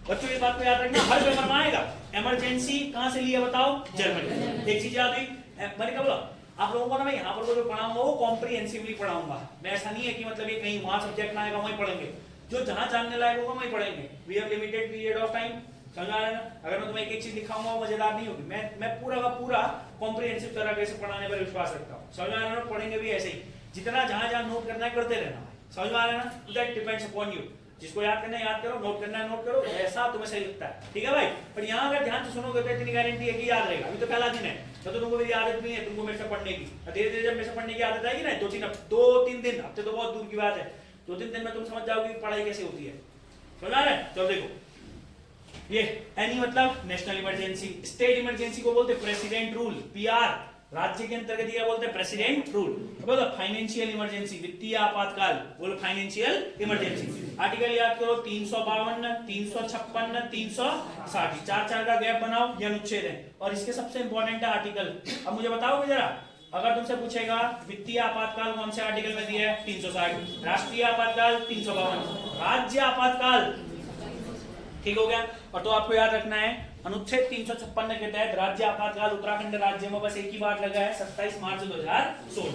A: बच्चों इस बात को याद रखना, हर पेपर में आएगा। इमरजेंसी कहां से लिया बताओ, जर्मनी। एक चीज याद हुई, मैंने क्या बोला, आप लोगों को ना मैं यहाँ पर जो पढ़ाऊंगा वो कॉम्प्रिहेंसिवली पढ़ाऊंगा। मैं ऐसा नहीं है कि मतलब ये कहीं वहां सब्जेक्ट ना आएगा वहीं पढ़ेंगे, जो जहां जानने लायक होगा वहीं पढ़ेंगे। We have limited period of time. समझ आ रहा है ना। अगर मैं तुम्हें एक चीज दिखाऊंगा वो मजेदार नहीं होगी। मैं पूरा का पूरा कॉम्प्रिहेंसिव तरह से पढ़ाने पर विश्वास रखता हूँ। समझ आ रहा है ना। पढ़ेंगे भी ऐसे ही, जितना जहां जहां नोट करना है करते रहना। समझ आ रहा है ना। That depends upon you. जिसको याद करना है याद करो, नोट करना है नोट करो, ऐसा तुम्हें सही लगता है। ठीक है भाई। पर यहाँ अगर ध्यान से सुनोगे तो इतनी गारंटी है कि याद रहेगा। अभी तो पहला दिन है तो तुमको मेरी आदत नहीं है तुमको मेरे से पढ़ने की। धीरे धीरे जब मेरे से पढ़ने की आदत आएगी ना, 2-3 दिन, हफ्ते तो बहुत दूर की बात है, 2-3 दिन में तुम समझ जाओगे कि पढ़ाई कैसे होती है। समझ आ रहा है। चलो देखो, ये एनी मतलब नेशनल इमरजेंसी। स्टेट इमरजेंसी को बोलते प्रेसिडेंट रूल, पीआर। राज्य के अंतर्गत ये बोलते हैं प्रेसिडेंट रूल। बोलो फाइनेंशियल इमरजेंसी, वित्तीय आपातकाल। बोलो फाइनेंशियल इमरजेंसी। आर्टिकल याद करो 352, 356, 360। 4-4 का गैप बनाओ, ये अनुच्छेद है। और इसके सबसे इंपॉर्टेंट है आर्टिकल। अब मुझे बताओगे जरा, अगर तुमसे पूछेगा वित्तीय आपातकाल कौन से आर्टिकल में दिया है, 360। राष्ट्रीय आपातकाल 352। राज्य आपातकाल, ठीक हो गया। और तो आपको याद रखना है अनुच्छेद 356 के तहत राज्य आपातकाल उत्तराखंड राज्य में बस एक ही बार लगा है, 27 मार्च 2016।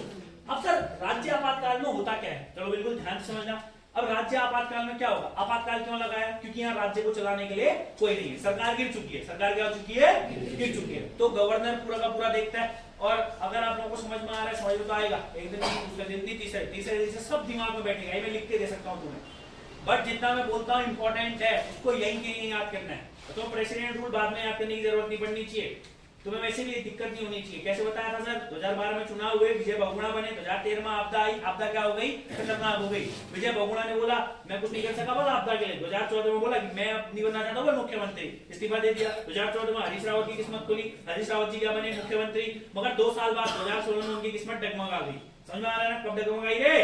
A: अब सर राज्य आपातकाल में होता क्या है, चलो बिल्कुल ध्यान से समझना। अब राज्य आपातकाल में क्या होगा, आपातकाल क्यों लगाया, क्योंकि यहाँ राज्य को चलाने के लिए कोई नहीं है, सरकार गिर चुकी है। सरकार क्या हो चुकी है, गिर चुकी है। तो गवर्नर पूरा का पूरा देखता है। और अगर आप लोगों को समझ में आ रहा है, समझ में तो आएगा, एक दिन दूसरे दिन नहीं, तीसरे दिन से सब दिमाग में बैठेगा। मैं लिख के दे सकता हूँ तुम्हें, बट जितना मैं बोलता हूँ इंपॉर्टेंट है, उसको यहीं के यहीं याद करना है। तो प्रेसिडेंट रूल बाद में याद करने की जरूरत नहीं पड़नी चाहिए, तुम्हें वैसे भी दिक्कत नहीं होनी चाहिए। कैसे बताया था सर, 2012 में चुनाव हुए, विजय बहुगुणा बने, 2013 में आपदा आई, आपदा क्या हो गई, खतरनाक हो गई। विजय बहुगुणा ने बोला मैं कुछ नहीं कर सका बोला आपदा के लिए। 2014 में बोला कि मैं नहीं बनना चाहता हूँ मुख्यमंत्री, इस्तीफा दे दिया। 2014 में हरीश रावत की किस्मत खुली, हरीश रावत जी क्या बने मुख्यमंत्री। मगर 2 साल बाद 2016 में उनकी किस्मत डगमगा गई। समझ में आ रहा है ना, कब डगमगाई रे,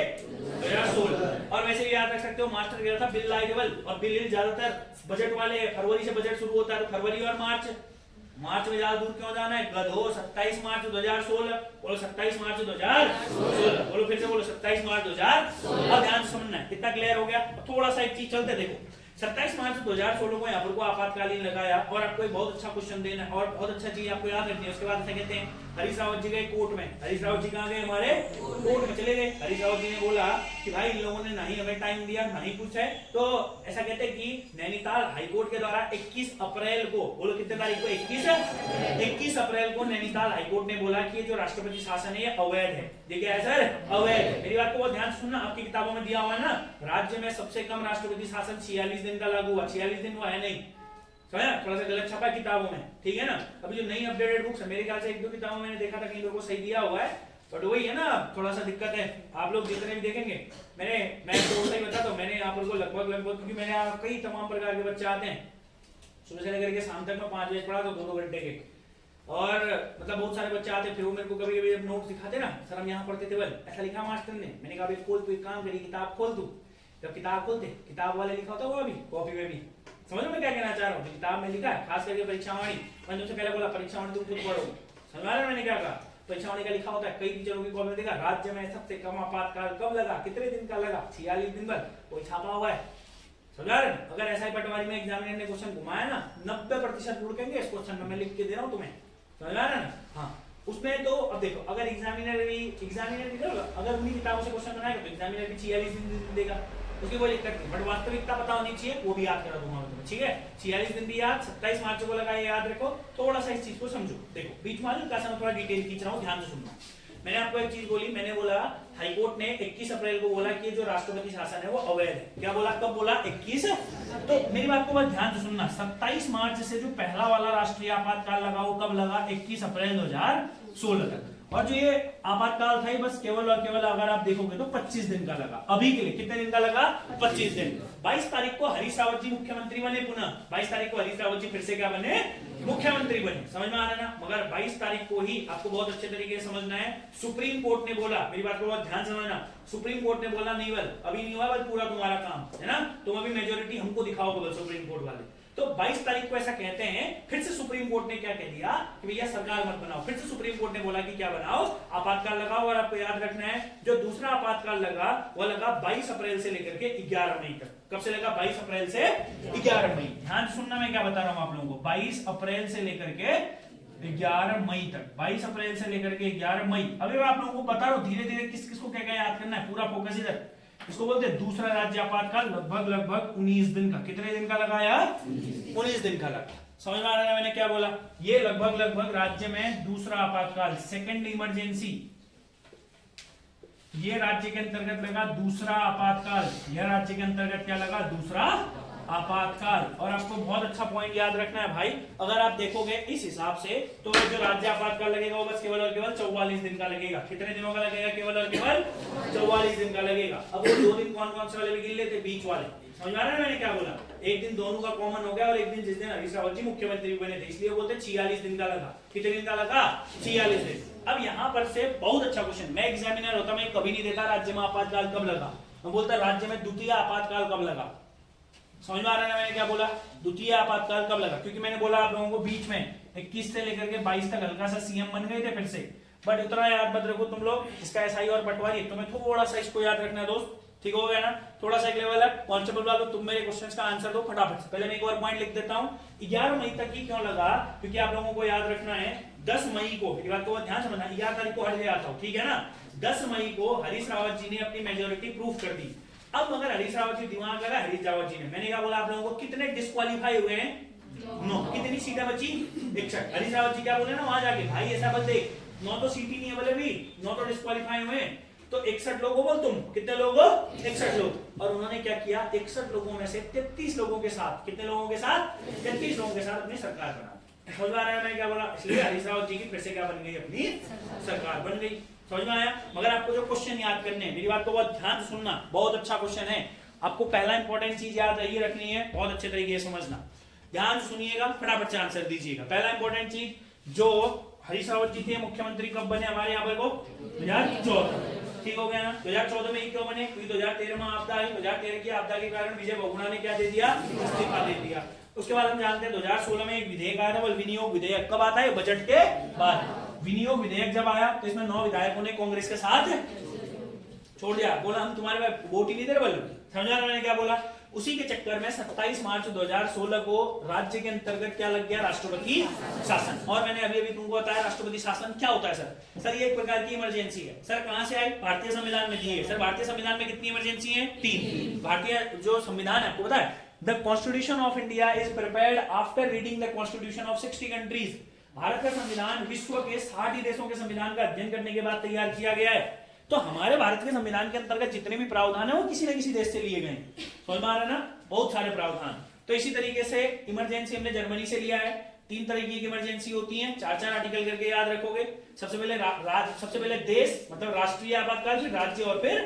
A: 2016। और वैसे भी याद रख सकते हो, मास्टर कह रहा था बिल लाइबल, और बिल ज्यादातर बजट वाले, फरवरी से बजट शुरू होता है, तो फरवरी और मार्च में ज्यादा दूर क्यों जाना है, गधो। 27 मार्च 2016 बोलो, 27 मार्च 2016 बोलो, फिर से बोलो 27 मार्च 2016। अब ध्यान से समझना है, कितना क्लियर हो गया। थोड़ा सा एक चीज चलते देखो, 27 मार्च 2016 को यहाँ पर को आपातकालीन लगाया। और आपको एक बहुत अच्छा क्वेश्चन देना है और बहुत अच्छा चीज आपको याद रखनी है। उसके बाद ऐसा कहते हैं हरीश रावत जी गए कोर्ट में। हरीश रावत जी कहाँ गए, हमारे कोर्ट में चले गए। हरीश रावत जी ने बोला कि भाई इन लोगों ने ना ही हमें टाइम दिया, ना ही कुछ है। तो ऐसा कहते हैं कि नैनीताल हाईकोर्ट के द्वारा 21 अप्रैल को, बोलो कितने तारीख को, 21 अप्रैल को नैनीताल हाईकोर्ट ने बोला कि जो राष्ट्रपति शासन है ये अवैध है। देखिए है सर, अवैध है। मेरी बात को बहुत ध्यान से सुनना, आपकी किताबों में दिया हुआ है ना, राज्य में सबसे कम राष्ट्रपति शासन 46 दिन का लागू हुआ। 46 दिन वो है नहीं, थोड़ा सा गलत छपा किताबों में, ठीक है ना। अभी जो नई अपडेटेड बुक्स है, मेरे ख्याल से 1-2 किताबों में मैंने देखा था कहीं लोगों को सही दिया हुआ है, बट वही है ना, थोड़ा सा दिक्कत है। आप लोग जितने भी देखेंगे, मैं तो सही बताता हूँ, मैंने यहाँ पर को लगभग क्योंकि मेरे यहाँ कई तमाम प्रकार के बच्चे आते हैं, सुबह से लेकर के शाम तक मैं 5 बजे पढ़ा तो 2-2 घंटे के, और मतलब बहुत सारे बच्चे आते, फिर वो मेरे को कभी कभी नोट्स दिखाते ना, सर हम यहाँ पढ़ते थे बल ऐसा लिखा मास्टर ने, मैंने कहा खोल तू एक काम करी, किताब खोल तू। जब किताब खोलते, किताब वाले लिखा होता वो अभी कॉपी में भी, समझ में क्या कहना चाह रहा हूँ, किताब में लिखा है, खास करके परीक्षा वाणी, मैंने तुमसे पहले बोला परीक्षा वाणी तुम खुद पढ़ो, समझ रहे मैंने क्या कहा, परीक्षा वाणी का लिखा होता है, कई टीचरों की कॉपी में देखा, राज्य में सबसे कम आपातकाल कब लगा, कितने दिन का लगा, 46 दिन भर, कोई छापा हुआ है, समझ रहे। अगर ऐसा ही पटवारी में एग्जामिनर ने क्वेश्चन घुमाया ना, 90% लुढ़केंगे इस क्वेश्चन में, मैं लिख के दे रहा हूँ तुम्हें, समझ रहे ना। हाँ उसमें तो अब देखो, अगर एग्जामिनर भी अगर उन्हीं किताबों से क्वेश्चन बनाएगा तो एग्जामिनर भी 46 दिन देगा, उसकी कोई दिक्कत नहीं, बट वास्तविकता पता होनी चाहिए, वो भी याद करा दूंगा मैं तुम्हें, ठीक है। 46 दिन भी याद, 27 मार्च को लगा, ये याद रखो, थोड़ा सा इस चीज को समझो। देखो बीच में थोड़ा डिटेल खींच रहा हूँ, ध्यान से सुनना। मैंने आपको एक चीज बोली, मैंने बोला हाईकोर्ट ने 21 अप्रैल को बोला कि जो राष्ट्रपति शासन है वो अवैध है। क्या बोला, कब बोला, 21। तो मेरी बात को बस ध्यान से सुनना, 27 मार्च से जो पहला वाला राष्ट्रीय आपातकाल लगा वो कब लगा, 21 अप्रैल 2016 तक। और जो ये आपातकाल था बस केवल और केवल अगर आप देखोगे तो 25 दिन का लगा, अभी के लिए कितने दिन का लगा, 25 दिन। 22 तारीख को हरीश रावत जी मुख्यमंत्री बने, पुनः 22 तारीख को हरीश रावत जी फिर से क्या बने, मुख्यमंत्री बने, समझ में आ रहा है ना। मगर 22 तारीख को ही आपको बहुत अच्छे तरीके से समझना है, सुप्रीम कोर्ट ने बोला, मेरी बात को बहुत ध्यान समझना, सुप्रीम कोर्ट ने बोला नहीं बल अभी नहीं हुआ, बल पूरा तुम्हारा काम है ना, तुम अभी मेजोरिटी हमको दिखाओगे बल, सुप्रीम कोर्ट वाले। तो 22 तारीख को ऐसा कहते हैं, फिर से सुप्रीम कोर्ट ने क्या कह दिया कि भैया सरकार मत बनाओ, फिर से सुप्रीम कोर्ट ने बोला कि क्या बनाओ, आपातकाल लगाओ। और आपको याद रखना है जो दूसरा आपातकाल लगा वो लगा 22 अप्रैल से लेकर के 11 मई तक। कब से लगा, 22 अप्रैल से 11 मई। ध्यान सुनना मैं क्या बता रहा हूं आप लोगों को, 22 अप्रैल से लेकर के 11 मई तक, 22 अप्रैल से लेकर के 11 मई। अभी मैं आप लोगों को बता रहा हूं धीरे धीरे किस किस को क्या क्या याद करना है, पूरा फोकस इधर। इसको बोलते हैं दूसरा राज्य आपातकाल, लगभग 19 दिन का, कितने दिन का लगा यार, 19 दिन का लगा। समझ में आ रहा है मैंने क्या बोला, ये लगभग राज्य में दूसरा आपातकाल, सेकेंड इमरजेंसी, ये राज्य के अंतर्गत लगा दूसरा आपातकाल, यह राज्य के अंतर्गत क्या लगा, दूसरा आपातकाल। और आपको बहुत अच्छा पॉइंट याद रखना है भाई, अगर आप देखोगे इस हिसाब से तो जो राज्य आपातकाल लगेगा वो बस केवल और केवल 44 दिन का लगेगा। कितने दिनों का लगेगा, केवल और केवल 44 दिन का लगेगा। अब वो 2 दिन कौन कौन से वाले गिन लेते, बीच वाले, समझ आ रहा है मैंने क्या बोला, एक दिन दोनों का कॉमन हो गया, और एक दिन जिस दिन हरीश रावत जी मुख्यमंत्री बने थे, इसलिए बोलते 46 दिन का लगा। कितने दिन का लगा, 46 दिन। अब यहाँ पर से बहुत अच्छा क्वेश्चन, मैं एग्जामिनर होता मैं कभी नहीं देता राज्य में आपातकाल कब लगा, मैं बोलता राज्य में द्वितीय आपातकाल कब लगा। समझ में आ रहा है मैंने क्या बोला, द्वितीय आपातकाल कब लगा, क्योंकि मैंने बोला आप लोगों को बीच में 21 से लेकर के 22 तक हल्का सा सीएम बन गए थे फिर से, बट इतना याद मत रखो तुम लोग, इसका एसआई और पटवारी, तुम्हें थोड़ा सा इसको याद रखना है दोस्त, ठीक हो गया ना, थोड़ा सा एक लेवल है। कांस्टेबल वालों तुम मेरे क्वेश्चंस का आंसर दो फटाफट से। पहले मैं एक और पॉइंट लिख देता हूं, 11 मई तक ही क्यों लगा, क्योंकि आप लोगों को याद रखना है 10 मई को, ये बात को ध्यान समझना, 11 तारीख को हट गया था, ठीक है ना, 10 मई को हरीश रावत जी ने अपनी मेजोरिटी प्रूफ कर दी। अब मगर हरीश रावत जी दिमाग लगा, हरीश रावत जी ने, मैंने क्या बोला आप लोगों को, कितने डिस्क्वालीफाई हुए हैं, 9, कितनी सीटें बची, 61। हरीश रावत जी क्या बोले ना वहां जाके, भाई ऐसा मत देख, 9 तो सीट ही नहीं है बोले भी, 9 तो डिस्क्वालीफाई हुए, तो 61 लोगों बोल तुम, कितने लोग हो, 61 लोग। और उन्होंने क्या किया, 61 लोगों में से 33 लोगों के साथ, कितने लोगों के साथ, 33 लोगों के साथ अपनी सरकार बना। समझ में आ रहा है मैं क्या बोला, इसलिए हरीश रावत जी की फिर से क्या बन गई, अपनी सरकार बन गई। समझ में आया। मगर आपको जो क्वेश्चन याद करने हैं, मेरी बात को बहुत ध्यान से सुनना, बहुत अच्छा क्वेश्चन है, आपको पहला इंपॉर्टेंट चीज याद रही रखनी है, बहुत अच्छे तरीके से समझना, ध्यान सुनिएगा, फटाफट से आंसर दीजिएगा। पहला इंपॉर्टेंट चीज, जो हरीश रावत जी थे मुख्यमंत्री कब बने हमारे यहाँ पर को, 2014, ठीक हो गया ना। 2014 में क्यों बने, क्योंकि 2013 में आपदा आई, 2013 की आपदा के कारण विजय बहुगुणा ने क्या दे दिया, इस्तीफा दे दिया। उसके बाद हम जानते हैं 2016 में एक विधेयक आया था, वो विनियोग विधेयक, कब आता है, बजट के बाद। विनियोग विधेयक जब आया तो इसमें 9 विधायकों ने कांग्रेस के साथ छोड़ दिया, बोला हम तुम्हारे में वोट ही नहीं दे रहे, बोलो, समझा मैंने क्या बोला। उसी के चक्कर में 27 मार्च 2016 को राज्य के अंतर्गत क्या लग गया, राष्ट्रपति शासन। और मैंने अभी अभी तुमको बताया राष्ट्रपति शासन क्या होता है सर, सर ये एक प्रकार की इमरजेंसी है। सर कहां से आई, भारतीय संविधान में दी है। सर भारतीय संविधान में कितनी इमरजेंसी है, 3। भारतीय जो संविधान है आपको पता है, the constitution of India is prepared after reading the constitution of 60 countries. Bharat का संविधान विश्व के 60 देशों के संविधान का अध्ययन करने के बाद तैयार किया गया है। तो हमारे भारत के संविधान के अंतर्गत जितने भी प्रावधान है वो किसी न किसी देश से लिए गए, समझ में आ रहा है ना, बहुत सारे प्रावधान। तो इसी तरीके से इमरजेंसी हमने जर्मनी से लिया है। 3 तरीके की इमरजेंसी होती है, 4-4 आर्टिकल करके याद रखोगे। सबसे पहले देश मतलब राष्ट्रीय आपातकाल, फिर राज्य और फिर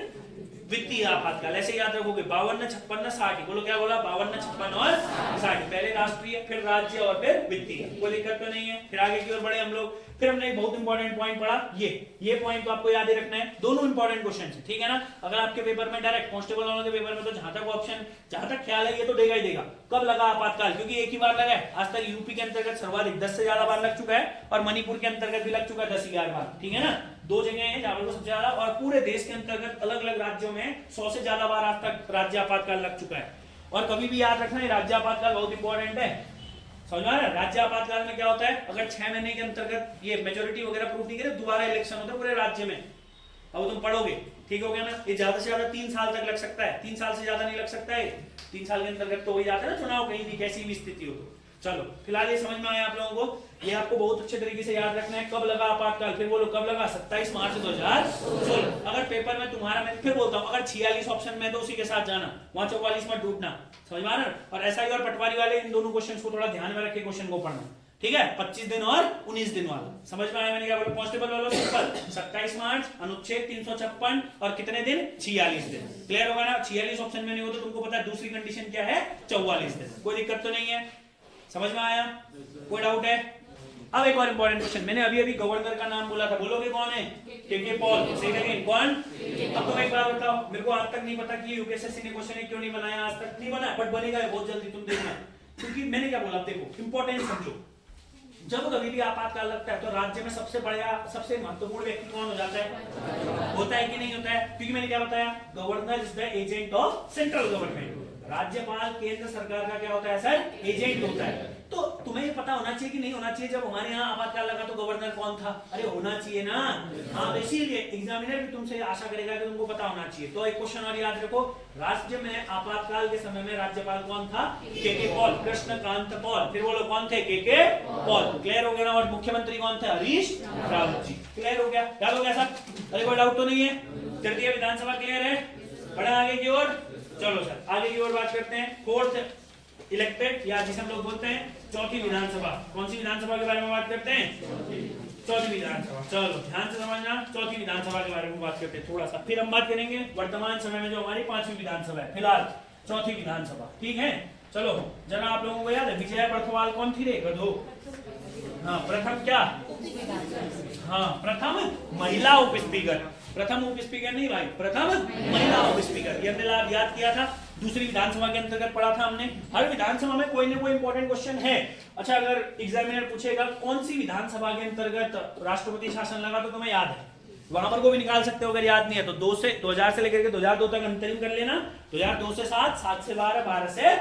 A: वित्तीय आपातकाल, ऐसे याद रखोगे। 52, 56, 60, बोलो क्या बोला, 52, 56 और 60, पहले राष्ट्रीय, फिर राज्य और फिर वित्तीय, कोई दिक्कत तो नहीं है। फिर आगे की ओर बढ़े हम लोग, फिर हमने एक बहुत इंपॉर्टेंट पॉइंट पढ़ा, ये पॉइंट तो आपको याद ही रखना है, दोनों इंपॉर्टेंट क्वेश्चन है, ठीक है ना। अगर आपके पेपर में डायरेक्ट कांस्टेबल वालों के पेपर में तो जहां तक ऑप्शन, जहां तक ख्याल है ये तो देगा ही देगा, कब लगा आपातकाल, क्योंकि एक ही बार लगा है आज तक। यूपी के अंतर्गत सर्वाधिक 10 से ज्यादा बार लग चुका है, और मणिपुर के अंतर्गत भी लग चुका है 10-11 बार, ठीक है ना। दो जगह है जहां पर सबसे ज्यादा, और पूरे देश के अंतर्गत अलग अलग राज्यों में 100 से ज्यादा बार आज तक राज्य आपातकाल लग चुका है। और कभी भी याद रखना है राज्य आपातकाल बहुत इंपॉर्टेंट है, समझ में आ रहा है। राज्य आपातकाल में क्या होता है, अगर 6 महीने के अंतर्गत ये मेजोरिटी वगैरह प्रूफ नहीं करे, दोबारा इलेक्शन होता है पूरे राज्य में। अब तुम पढ़ोगे, ठीक हो गया ना। ये ज्यादा से ज्यादा 3 साल तक लग सकता है, 3 साल से ज्यादा नहीं लग सकता है। 3 साल के अंतर्गत तो हो ही जाता है ना चुनाव, कहीं भी कैसी भी स्थिति हो तो। चलो फिलहाल ये समझ में आया आप लोगों को, ये आपको बहुत अच्छे तरीके से याद रखना है, कब लगा आपातकाल। फिर बोलो कब लगा, 27 मार्च 2016। अगर पेपर में तुम्हारा, मैं फिर बोलता हूँ, अगर 46 ऑप्शन में तो उसी के साथ जाना, वहां 44 में डूबना, समझ में आ रहा है। और ऐसा ही और पटवारी वाले, इन दोनों क्वेश्चन को थोड़ा ध्यान में रख के क्वेश्चन को पढ़ना, ठीक है। 25 दिन और 19 दिन वाला समझ में आया मैंने क्या बोला। कांस्टेबल वालों सिंपल 27 मार्च, अनुच्छेद 356 और कितने दिन, 46 दिन। क्लियर होगा ना। 46 ऑप्शन में नहीं हो तो तुमको पता है दूसरी कंडीशन क्या है, 44 दिन। कोई दिक्कत तो नहीं है, समझ में आया, कोई डाउट है। अब एक और इंपॉर्टेंट क्वेश्चन, मैंने अभी अभी गवर्नर का नाम बोला था, बोलोगे कौन है, के पॉल। सही लगे कौन। अब तुम एक बार बताओ, मेरे को आज तक नहीं पता कि यूपीएससी ने क्वेश्चन क्यों नहीं बनाया, आज तक नहीं बना, बट बनेगा बहुत जल्दी, तुम देखना। क्योंकि मैंने क्या बोला, देखो इंपॉर्टेंट समझो, जब कभी भी आपातकाल लगता है तो राज्य में सबसे बड़ा, सबसे महत्वपूर्ण व्यक्ति कौन हो जाता है, होता है कि नहीं होता है। क्योंकि मैंने क्या बताया, governor is the agent of central government. राज्यपाल केंद्र सरकार का क्या होता है सर, एजेंट होता है। तो तुम्हें ये पता होना चाहिए कि नहीं होना चाहिए, जब हमारे यहाँ आपातकाल लगा तो गवर्नर कौन था, अरे होना चाहिए ना। हाँ, इसीलिए एग्जामिनर भी तुमसे आशा करेगा कि तुमको पता होना चाहिए। तो एक क्वेश्चन और याद रखो, राज्य में आपातकाल के समय में राज्यपाल कौन था, के पॉल, कृष्णकांत पॉल। फिर बोलो कौन थे, के पॉल। क्लियर हो गया ना। और मुख्यमंत्री कौन थे, हरीश रावत जी। क्लियर हो गया, याद हो गया सर, अरे कोई डाउट तो नहीं है। तृतीय विधानसभा क्लियर है, बढ़े आगे की ओर। चलो सर आगे की ओर बात करते हैं। फोर्थ इलेक्टेड, या जिसे हम लोग बोलते हैं चौथी विधानसभा। कौन सी विधानसभा के बारे में बात करते हैं, चौथी विधानसभा। चलो ध्यान से समझना, चौथी विधानसभा के बारे में बात करते हैं थोड़ा सा। फिर हम बात करेंगे वर्तमान समय में जो हमारी 5वीं विधानसभा है, फिलहाल चौथी विधानसभा, ठीक है। चलो जरा आप लोगों को याद है विजया बर्थवाल कौन थी रे, गधो। हाँ प्रथम क्या, हाँ प्रथम महिला उप स्पीकर। प्रथम उप स्पीकर नहीं भाई, प्रथम महिला उप स्पीकर। ये हमने याद किया था, दूसरी विधानसभा के अंतर्गत पढ़ा था हमने। हर विधानसभा में कोई ना कोई इंपॉर्टेंट क्वेश्चन है। अच्छा, अगर एग्जामिनर पूछेगा कौन सी विधानसभा के अंतर्गत राष्ट्रपति शासन लगा, तो तुम्हें याद है, वहां पर को भी निकाल सकते हो अगर याद नहीं है तो। 2000 से लेकर के 2002 तक अंतरिम कर लेना। 2002 से 7, 7 से 12, 12 से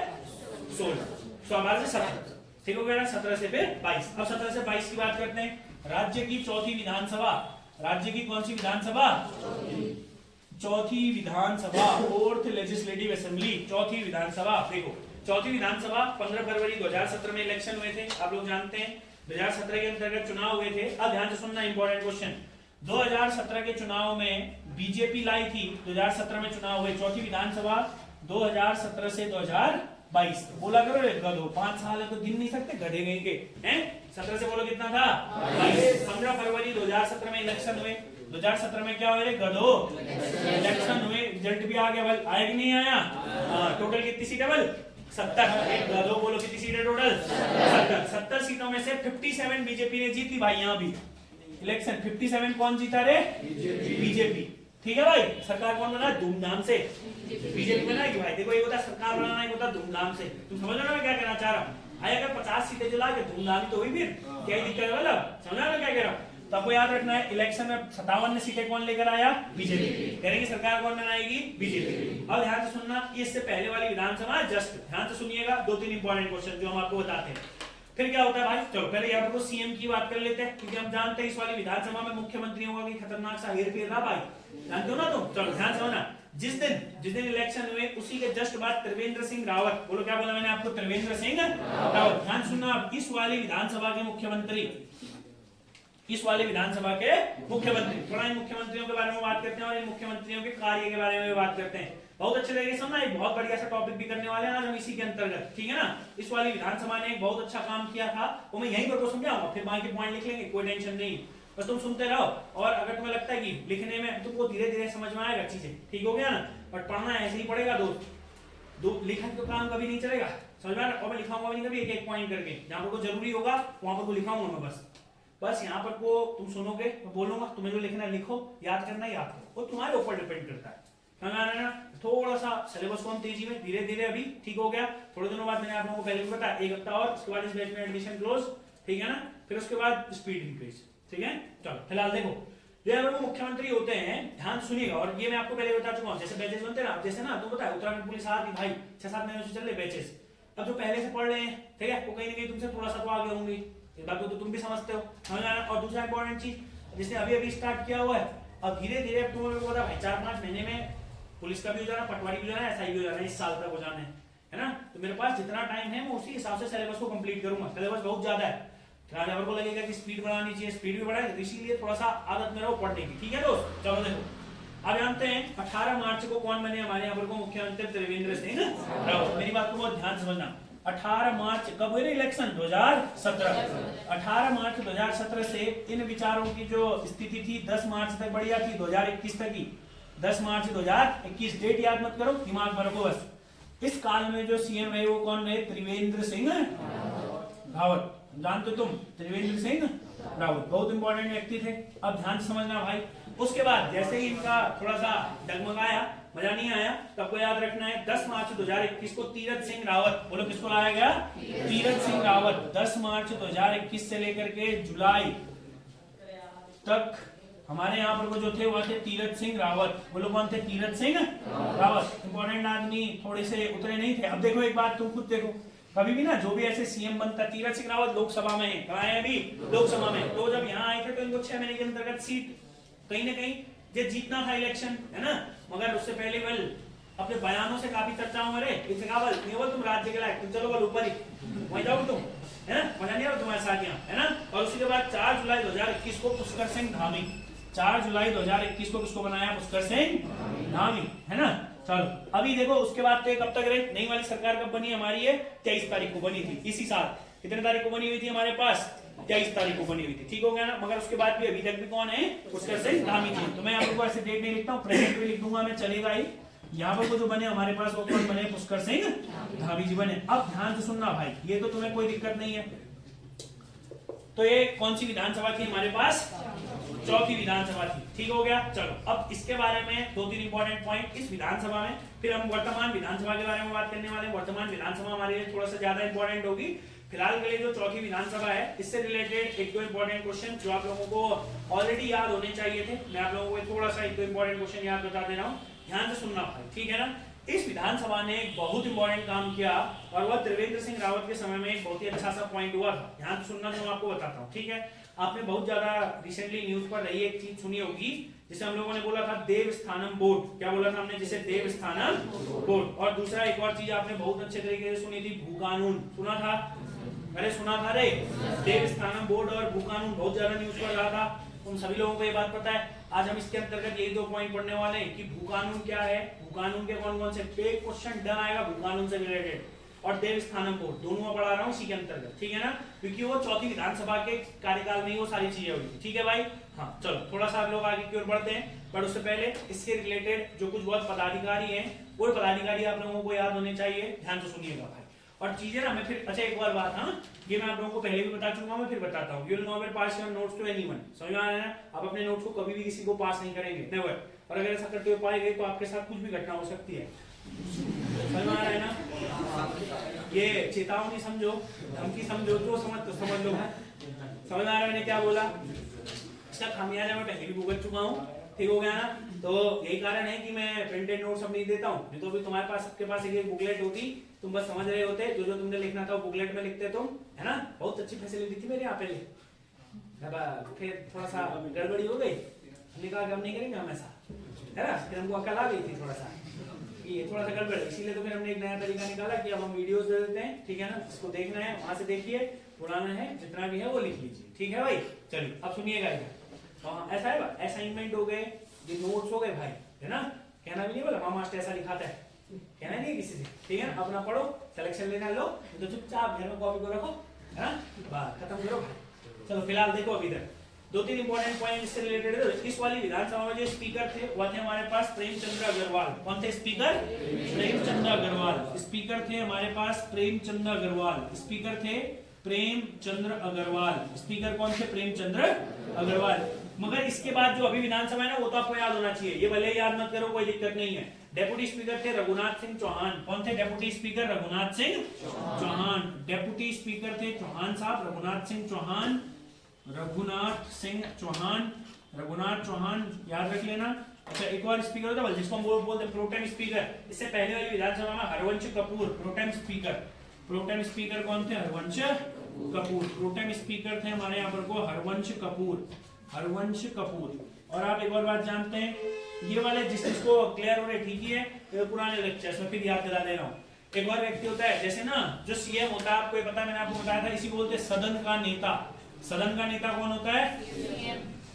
A: 16, 12 से 17, ठीक हो गया ना। 17 से फिर 22। अब 17 से 22 की बात करते हैं। राज्य की चौथी विधानसभा, राज्य की कौन सी विधानसभा, चौथी विधानसभा, फोर्थ लेजिस्लेटिव असेंबली, चौथी विधानसभा। देखो चौथी विधानसभा 15 फरवरी 2017 में इलेक्शन हुए थे, आप लोग जानते हैं। 2017 के अंतर्गत चुनाव हुए थे। अब ध्यान से सुनना, इंपॉर्टेंट क्वेश्चन। 2017 के चुनाव में बीजेपी लाई थी, 2017 में चुनाव हुए चौथी विधानसभा 2017 से 2022। बोला करो गधो, 5 साल है तो गिन नहीं सकते गधे गई के हैं। 17 से बोलो कितना था, 22। 15 फरवरी 2017 में इलेक्शन हुए। 2017 में क्या हुए गधो, इलेक्शन हुए, रिजल्ट भी आ गया, आया कि नहीं आया। टोटल कितनी सीटें, 70। गधो बोलो कितनी सीटें टोटल, 70। 70 सीटों में से 57 बीजेपी ने जीती भाई। यहाँ भी इलेक्शन 57 कौन जीता रे, बीजेपी। ठीक है भाई, सरकार कौन बना, धूमधाम से बीजेपी बनाएगी भाई। देखो एक होता है सरकार बनाना, एक होता है धूमधाम से। तुम समझ रहे हो मैं क्या कहना चाह रहा हूँ। अगर 50 सीटें जला के धूमधाम तो हुई, फिर क्या दिक्कत है, मतलब समझ रहे हो क्या कह रहा हूँ। तो आपको याद रखना है, इलेक्शन में 57 सीटें कौन लेकर आया, बीजेपी। करेंगे सरकार कौन बनाएगी, बीजेपी। अब ध्यान से सुनना, इससे पहले वाली विधानसभा जस्ट ध्यान से सुनिएगा, 2-3 इंपॉर्टेंट क्वेश्चन जो हम आपको बताते हैं। फिर क्या होता है भाई, चलो पहले यहाँ पर सीएम की बात कर लेते हैं, क्योंकि हम जानते हैं इस वाली विधानसभा में मुख्यमंत्रियों का खतरनाक सा हेरफेर रहा भाई, जानते हो ना तुम। चलो ध्यान से होना, जिस दिन इलेक्शन हुए उसी के जस्ट बाद त्रिवेंद्र सिंह रावत, बोलो क्या बोला मैंने आपको, त्रिवेंद्र सिंह रावत। ध्यान सुनना, इस वाली विधानसभा के मुख्यमंत्री, इस वाले विधानसभा के मुख्यमंत्री। थोड़ा इन मुख्यमंत्रियों के बारे में बात करते हैं और इन मुख्यमंत्रियों के कार्य के बारे में बात करते हैं। बहुत अच्छे तरीके से समझना, एक बहुत बढ़िया सा टॉपिक भी करने वाले हैं आज हम इसी के अंतर्गत, ठीक है ना। इस वाली विधानसभा ने एक बहुत अच्छा काम किया था, वो मैं यहीं पर समझाऊंगा, फिर बाकी पॉइंट लिख लेंगे, कोई टेंशन नहीं, बस तुम सुनते रहो। और अगर तुम्हें लगता है कि लिखने में तुमको धीरे धीरे समझ में आएगा चीजें, ठीक हो गया ना। बट पढ़ना ऐसे ही पड़ेगा दोस्त, दो लिखन का काम कभी नहीं चलेगा, समझ में? और मैं लिखाऊंगा भी नहीं कभी एक एक पॉइंट करके, जहां पर को जरूरी होगा वहां पर को लिखाऊंगा मैं बस यहाँ पर को तुम सुनोगे, मैं बोलूंगा, तुम्हें जो लिखना है लिखो, याद करना है याद करो, वो तुम्हारे ऊपर डिपेंड करता है, समझ आ रहा है ना? थोड़ा सा सिलेबस को हम तेजी में धीरे धीरे अभी ठीक हो गया, थोड़े दिनों बाद मैंने आप लोगों को पहले भी बताया, एक हफ्ता और, उसके बाद इस बैच में एडमिशन क्लोज, ठीक है ना? फिर उसके बाद स्पीड इंक्रीज, ठीक है? चलो फिलहाल देखो, जो अगर वो मुख्यमंत्री होते हैं, ध्यान सुनिएगा, और ये मैं आपको पहले बता चुका हूँ, जैसे बैचेस बनते हैं ना, जैसे ना तुम बताया उत्तराखंड पुलिस आ रही भाई 6-7 महीने से चल रहे बैचेस, अब जो पहले से पढ़ रहे हैं, ठीक है, वो कहीं ना कहीं तुमसे थोड़ा सा तो आगे होंगे, इस बात को तो तुम भी समझते हो, समझ आ रहा है? और दूसरा इंपॉर्टेंट चीज, जिसने अभी अभी स्टार्ट किया हुआ है, अब धीरे धीरे तुम लोगों को पता भाई 4-5 महीने में पुलिस का भी हो जाना, पटवारी भी हो जाना, एसआई भी हो जाना, इस साल तक हो जाना है ना? तो मेरे पास जितना टाइम है मैं उसी हिसाब से सिलेबस को कंप्लीट करूंगा, सिलेबस बहुत ज्यादा है, फिलहाल को लगेगा कि स्पीड बढ़ानी चाहिए, स्पीड भी बढ़ाए, इसीलिए थोड़ा सा आदत में रहो पढ़ने की, ठीक है दोस्त? चलो देखो, अब जानते हैं 18 मार्च को कौन बने हमारे यहाँ पर को मुख्यमंत्री? त्रिवेंद्र सिंह रावत। मेरी बात को बहुत ध्यान समझना, 18 मार्च कब हुए इलेक्शन? 2017। 18 मार्च 2017 से इन विचारों की जो स्थिति थी 10 मार्च तक बढ़िया थी, 2021 तक की, 10 मार्च 2021, डेट याद मत करो, दिमाग में रखो बस। इस काल में जो सीएम है वो कौन है? त्रिवेंद्र सिंह रावत, जानते तुम त्रिवेंद्र सिंह रावत, बहुत इंपॉर्टेंट व्यक्ति थे। अब ध्यान से समझना भाई, उसके बाद जैसे ही इनका थोड़ा सा डगमगाया, मजा नहीं आया, तो आपको याद रखना है 10 मार्च 2021 को तीरथ सिंह रावत, बोलो किसको लाया गया? तीरथ सिंह रावत। 10 मार्च 2021 से लेकर के जुलाई तक हमारे यहाँ पर जो थे वह थे तीरथ सिंह रावत, बोलो कौन थे? तीरथ सिंह रावत, इंपॉर्टेंट आदमी, थोड़े से उतरे नहीं थे। अब देखो एक बात तुम खुद देखो, कभी भी ना जो भी ऐसे सीएम बनता, तीरथ सिंह रावत लोकसभा में है, कहाँ है अभी? लोकसभा में। तो जब यहाँ आए थे तो इनको 6 महीने के अंतर्गत सीट कहीं ना कहीं जे जीतना था इलेक्शन, है ना? मगर उससे पहले वेल अपने बयानों से काफी चर्चा हो रहे, नहीं बोल तुम राज्य के लायक, तुम चलो बोल ऊपर ही वहीं जाओ तुम, है ना? मजा नहीं आ रहा तुम्हारे साथ यहाँ, है ना? और उसके बाद 4 जुलाई 2021 को पुष्कर सिंह धामी, 4 जुलाई 2021 को किसको बनाया? पुष्कर सिंह धामी, है ना? चलो अभी देखो, उसके बाद कब तक रहे? नई वाली सरकार कब बनी हमारी? है 23 तारीख को बनी थी इसी साल। कितने तारीख को बनी हुई थी हमारे पास? 23 तारीख को बनी हुई थी, ठीक हो गया ना? मगर उसके बाद भी अभी तक भी कौन है? पुष्कर सिंह धामी जी। तो मैं आपको ऐसे डेट नहीं लिखता हूँ, प्रेजेंट भी लिख दूंगा मैं, चलेगा ही। यहाँ पर जो बने हमारे पास वो कौन बने? पुष्कर सिंह धामी जी बने। अब ध्यान से सुनना भाई, ये तो तुम्हें कोई दिक्कत नहीं है। तो ये कौन सी विधानसभा थी हमारे पास? चौथी विधानसभा थी, ठीक हो गया। चलो अब इसके बारे में 2-3 इंपॉर्टेंट पॉइंट इस विधानसभा में, फिर हम वर्तमान विधानसभा के बारे में बात करने वाले हैं। वर्तमान विधानसभा हमारे लिए थोड़ा सा ज्यादा इंपॉर्टेंट होगी। फिलहाल के लिए जो चौथी विधानसभा है, इससे रिलेटेड 1-2 इंपॉर्टेंट क्वेश्चन जो आप लोगों को ऑलरेडी याद होने चाहिए थे, मैं आप लोगों को थोड़ा सा 1-2 इंपॉर्टेंट क्वेश्चन याद बता दे रहा हूँ, ध्यान से सुनना भाई, ठीक है ना? इस विधानसभा ने एक बहुत इंपॉर्टेंट काम किया, और वह त्रिवेंद्र सिंह रावत के समय में एक बहुत ही अच्छा सा पॉइंट हुआ था। ध्यान से सुनना, जो मैं आपको बताता हूँ, ठीक है? आपने बहुत ज्यादा रिसेंटली न्यूज पर रही एक चीज सुनी होगी, जिसे हम लोगों ने बोला था देवस्थानम बोर्ड। क्या बोला था हमने? जिसे देवस्थानम बोर्ड। और दूसरा एक और चीज आपने बहुत अच्छे तरीके से सुनी थी, भू कानून। सुना था? अरे सुना था रे, देवस्थानम बोर्ड और भू कानून बहुत ज्यादा न्यूज पर रहा था। तुम सभी लोगों को ये बात पता है। आज हम इसके अंतर्गत यही 2 पॉइंट पढ़ने वाले हैं कि भू कानून क्या है, भू कानून के कौन कौन से एक क्वेश्चन डन आएगा भू कानून से रिलेटेड, और देवस्थानम बोर्ड, दोनों में पढ़ा रहा हूँ इसी के अंतर्गत, ठीक है ना? क्योंकि वो चौथी विधानसभा के कार्यकाल में ही वो सारी चीजें हुई थी, ठीक है भाई? हाँ चलो थोड़ा सा आप लोग आगे की ओर बढ़ते हैं, पर उससे पहले इससे रिलेटेड जो कुछ बहुत पदाधिकारी हैं, वो पदाधिकारी आप लोगों को याद होने चाहिए, ध्यान से सुनिएगा भाई। और चीजें ना मैं फिर, अच्छा एक और बात, हाँ ये मैं आप लोगों को पहले भी बता चुका हूँ, मैं फिर बताता हूँ। You will not pass your notes to anyone, समझ में आ रहा है ना? आप अपने नोट्स को कभी भी किसी को पास नहीं करेंगे, नेवर। और अगर ऐसा करते हुए पाए गए तो आपके साथ कुछ भी घटना हो सकती है, समझ में आ रहा है ना? ये चेतावनी समझो, धमकी समझो, जो समझ लो। समझ में आ रहा है मैंने क्या बोला? इसका खामियाजा मैं पहले भी भुगत चुका हूँ, ठीक हो गया ना? तो यही कारण है कि मैं प्रिंटेड नोट सब नहीं देता हूँ, नहीं तो भी तुम्हारे पास, सबके पास एक बुकलेट होती, तुम बस समझ रहे होते, जो जो तुमने लिखना था वो बुकलेट में लिखते तुम, है ना? बहुत अच्छी फैसिलिटी थी मेरे यहाँ पे। फिर थोड़ा सा गड़बड़ी हो गई, हमने कहा कि हम नहीं करेंगे हमेशा, है ना? फिर हमको अकल आ गई थी थोड़ा सा, ये थोड़ा सा गड़बड़, इसीलिए तो फिर हमने एक नया तरीका निकाला कि अब हम वीडियोस दे देते हैं, ठीक है ना? इसको देखना है वहां से देखिए, पुराना है जितना भी है वो लिख लीजिए, ठीक है भाई? चलिए अब सुनिएगा, ऐसा है असाइनमेंट हो गए, ये नोट्स हो गए भाई, है ना? कहना भी नहीं बोला मामा मास्टर ऐसा लिखाता है, कहना नहीं किसी से, ठीक है ना? अपना पढ़ो, सिलेक्शन लेना लो, तो चुपचाप घर में कॉपी को रखो, है ना? बात खत्म करो भाई। चलो फिलहाल देखो अभी तक दो तीन इंपॉर्टेंट पॉइंट इससे रिलेटेड है। इस वाली विधानसभा में जो स्पीकर थे वो थे हमारे पास प्रेमचंद्र अग्रवाल। कौन थे स्पीकर? प्रेमचंद्र अग्रवाल। स्पीकर थे हमारे पास प्रेमचंद्र अग्रवाल। स्पीकर थे प्रेमचंद्र अग्रवाल। स्पीकर कौन थे? प्रेमचंद्र अग्रवाल। मगर इसके बाद जो अभी विधानसभा है ना वो तो आपको याद होना चाहिए, ये भले याद मत करो कोई दिक्कत नहीं है। डेप्यूटी स्पीकर थे रघुनाथ सिंह चौहान। कौन थे deputy speaker? Raghunath Singh Chauhan. Deputy speaker थे चौहान साहब, रघुनाथ सिंह चौहान। रघुनाथ सिंह चौहान, रघुनाथ चौहान याद रख लेना। अच्छा एक और स्पीकर होता है जिसको हम बोलते हैं प्रोटेम स्पीकर। इससे पहले वाली विधानसभा में Harvansh Kapoor protem speaker. Protem speaker कौन थे? हरवंश कपूर। प्रोटेम स्पीकर थे हमारे यहाँ पर को हरवंश कपूर। हरवंश कपूर। और आप एक और बात जानते हैं, ये वाले जिसको क्लियर हो रहे ठीक ही है, ये पुराने लेक्चर्स में फिर याद दिला दे रहा हूँ। एक और व्यक्ति होता है जैसे ना जो सीएम होता है, आपको ये पता है मैंने आपको बताया था, इसी को बोलते हैं सदन का नेता। सदन का नेता कौन होता है?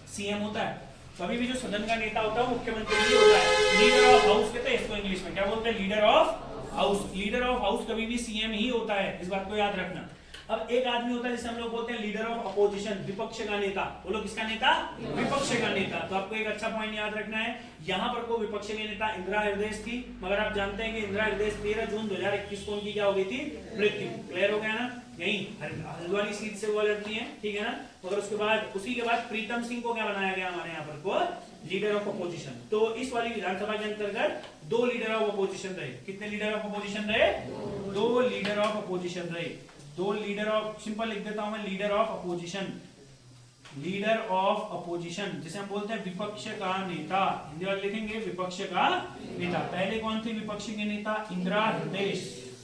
A: सीएम होता है। कभी भी जो सदन का नेता होता है मुख्यमंत्री भी होता है। लीडर ऑफ हाउस कहते हैं इसको इंग्लिश में, क्या बोलते हैं? Leader of house. Leader of house कभी भी सीएम ही होता है, इस बात को याद रखना। अब एक आदमी होता है जिसे हम लोग बोलते हैं लीडर ऑफ अपोजिशन, विपक्ष का नेता। बोलो किसका नेता? विपक्ष का नेता। तो आपको एक अच्छा पॉइंट याद रखना है, यहाँ पर को विपक्ष के नेता इंदिरा हृदय थी, मगर आप जानते हैं कि इंदिरा हृदय 13 जून 2021 को उनकी क्या हो गई थी? मृत्यु। क्लियर हो गया ना? यही हल्द्वानी सीट से वो लड़ती है, ठीक है ना? मगर उसके बाद उसी के बाद प्रीतम सिंह को क्या बनाया गया हमारे यहाँ पर को? Leader of opposition. तो इस वाली विधानसभा के अंतर्गत 2 लीडर ऑफ अपोजिशन रहे। कितने लीडर ऑफ अपोजिशन रहे? 2 लीडर ऑफ अपोजिशन रहे। 2 लीडर ऑफ, सिंपल लिख देता हूं मैं, leader of opposition. Leader of opposition जिसे हम बोलते हैं विपक्ष का नेता। हिंदी वाले लिखेंगे विपक्ष का नेता। पहले कौन थे विपक्ष के नेता? इंदिरा हृदय।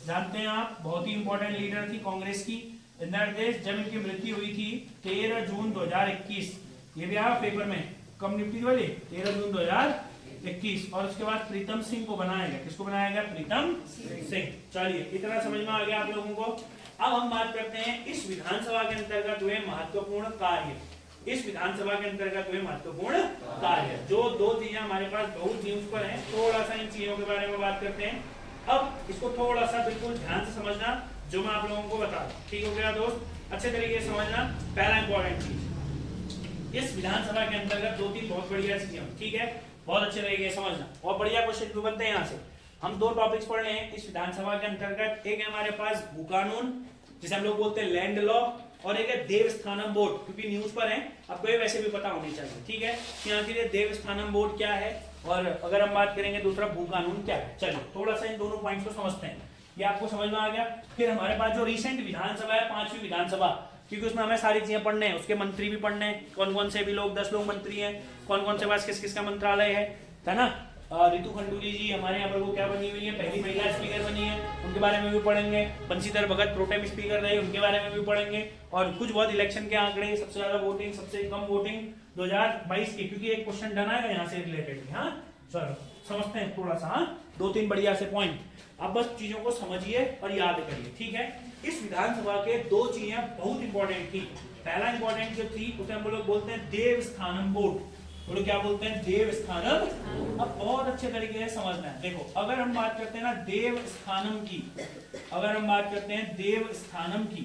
A: जानते हैं आप, बहुत ही इंपॉर्टेंट लीडर थी कांग्रेस की इंदिरा हृदय। जब इनकी मृत्यु हुई थी 13 जून 2021, ये भी आया पेपर में, कब मृत्यु वाली? 13 जून 2021। और उसके बाद प्रीतम सिंह को बनाया गया। किसको बनाया गया? प्रीतम सिंह। चलिए इतना समझ में आ गया आप लोगों को। अब हम बात करते हैं इस विधानसभा के अंतर्गत हुए महत्वपूर्ण कार्य। इस विधानसभा के अंतर्गत हुए महत्वपूर्ण कार्य जो 2 चीजें हमारे पास बहुत न्यूज पर हैं, थोड़ा सा इन चीजों के बारे में बात करते हैं। अब इसको थोड़ा सा बिल्कुल ध्यान से समझना जो मैं आप लोगों को बता रहा हूं, ठीक हो गया दोस्त? अच्छे तरीके से समझना। पहला इंपॉर्टेंट चीज, इस विधानसभा के अंतर्गत 2-3 बहुत बढ़िया चीजें, ठीक है? बहुत अच्छे तरीके से समझना और बढ़िया क्वेश्चन भी बनते हैं यहाँ से। हम 2 टॉपिक्स पढ़ रहे हैं इस विधानसभा के अंतर्गत। एक है हमारे पास भू कानून जिसे हम लोग बोलते हैं लैंड लॉ, और एक है देवस्थानम बोर्ड, क्योंकि न्यूज पर है, आपको ये वैसे भी पता होनी चाहिए, ठीक है? यहाँ के लिए देवस्थानम बोर्ड क्या है, और अगर हम बात करेंगे दूसरा भू कानून क्या है। चलिए थोड़ा सा इन दोनों पॉइंट्स को समझते हैं, ये आपको समझ में आ गया। फिर हमारे पास जो रिसेंट विधानसभा है 5वीं विधानसभा, क्योंकि उसमें हमें सारी चीजें पढ़ने हैं, उसके मंत्री भी पढ़ने हैं, कौन कौन से भी लोग, 10 लोग मंत्री हैं, कौन कौन से पास किस किस का मंत्रालय है ना? रितु खंडूरी जी हमारे यहाँ पर वो क्या बनी हुई है? पहली महिला स्पीकर बनी है, उनके बारे में भी पढ़ेंगे। बंशीधर भगत प्रोटेम स्पीकर रहे, उनके बारे में भी पढ़ेंगे। और कुछ बहुत इलेक्शन के आंकड़े, सबसे ज्यादा वोटिंग, सबसे कम वोटिंग 2022 की, क्योंकि एक क्वेश्चन डन आएगा यहाँ से रिलेटेड। हाँ चलो समझते हैं थोड़ा सा। हाँ 2-3 बढ़िया से पॉइंट, आप बस चीजों को समझिए और याद करिए, ठीक है? इस विधानसभा के 2 चीजें बहुत इंपॉर्टेंट थी। पहला इंपॉर्टेंट जो थी उसे हम लोग बोलते हैं देवस्थानम बोर्ड। बोलो क्या बोलते हैं? देवस्थानम। अब बहुत अच्छे तरीके से समझना है। देखो अगर हम बात करते हैं ना देवस्थानम की, अगर हम बात करते हैं देवस्थानम की,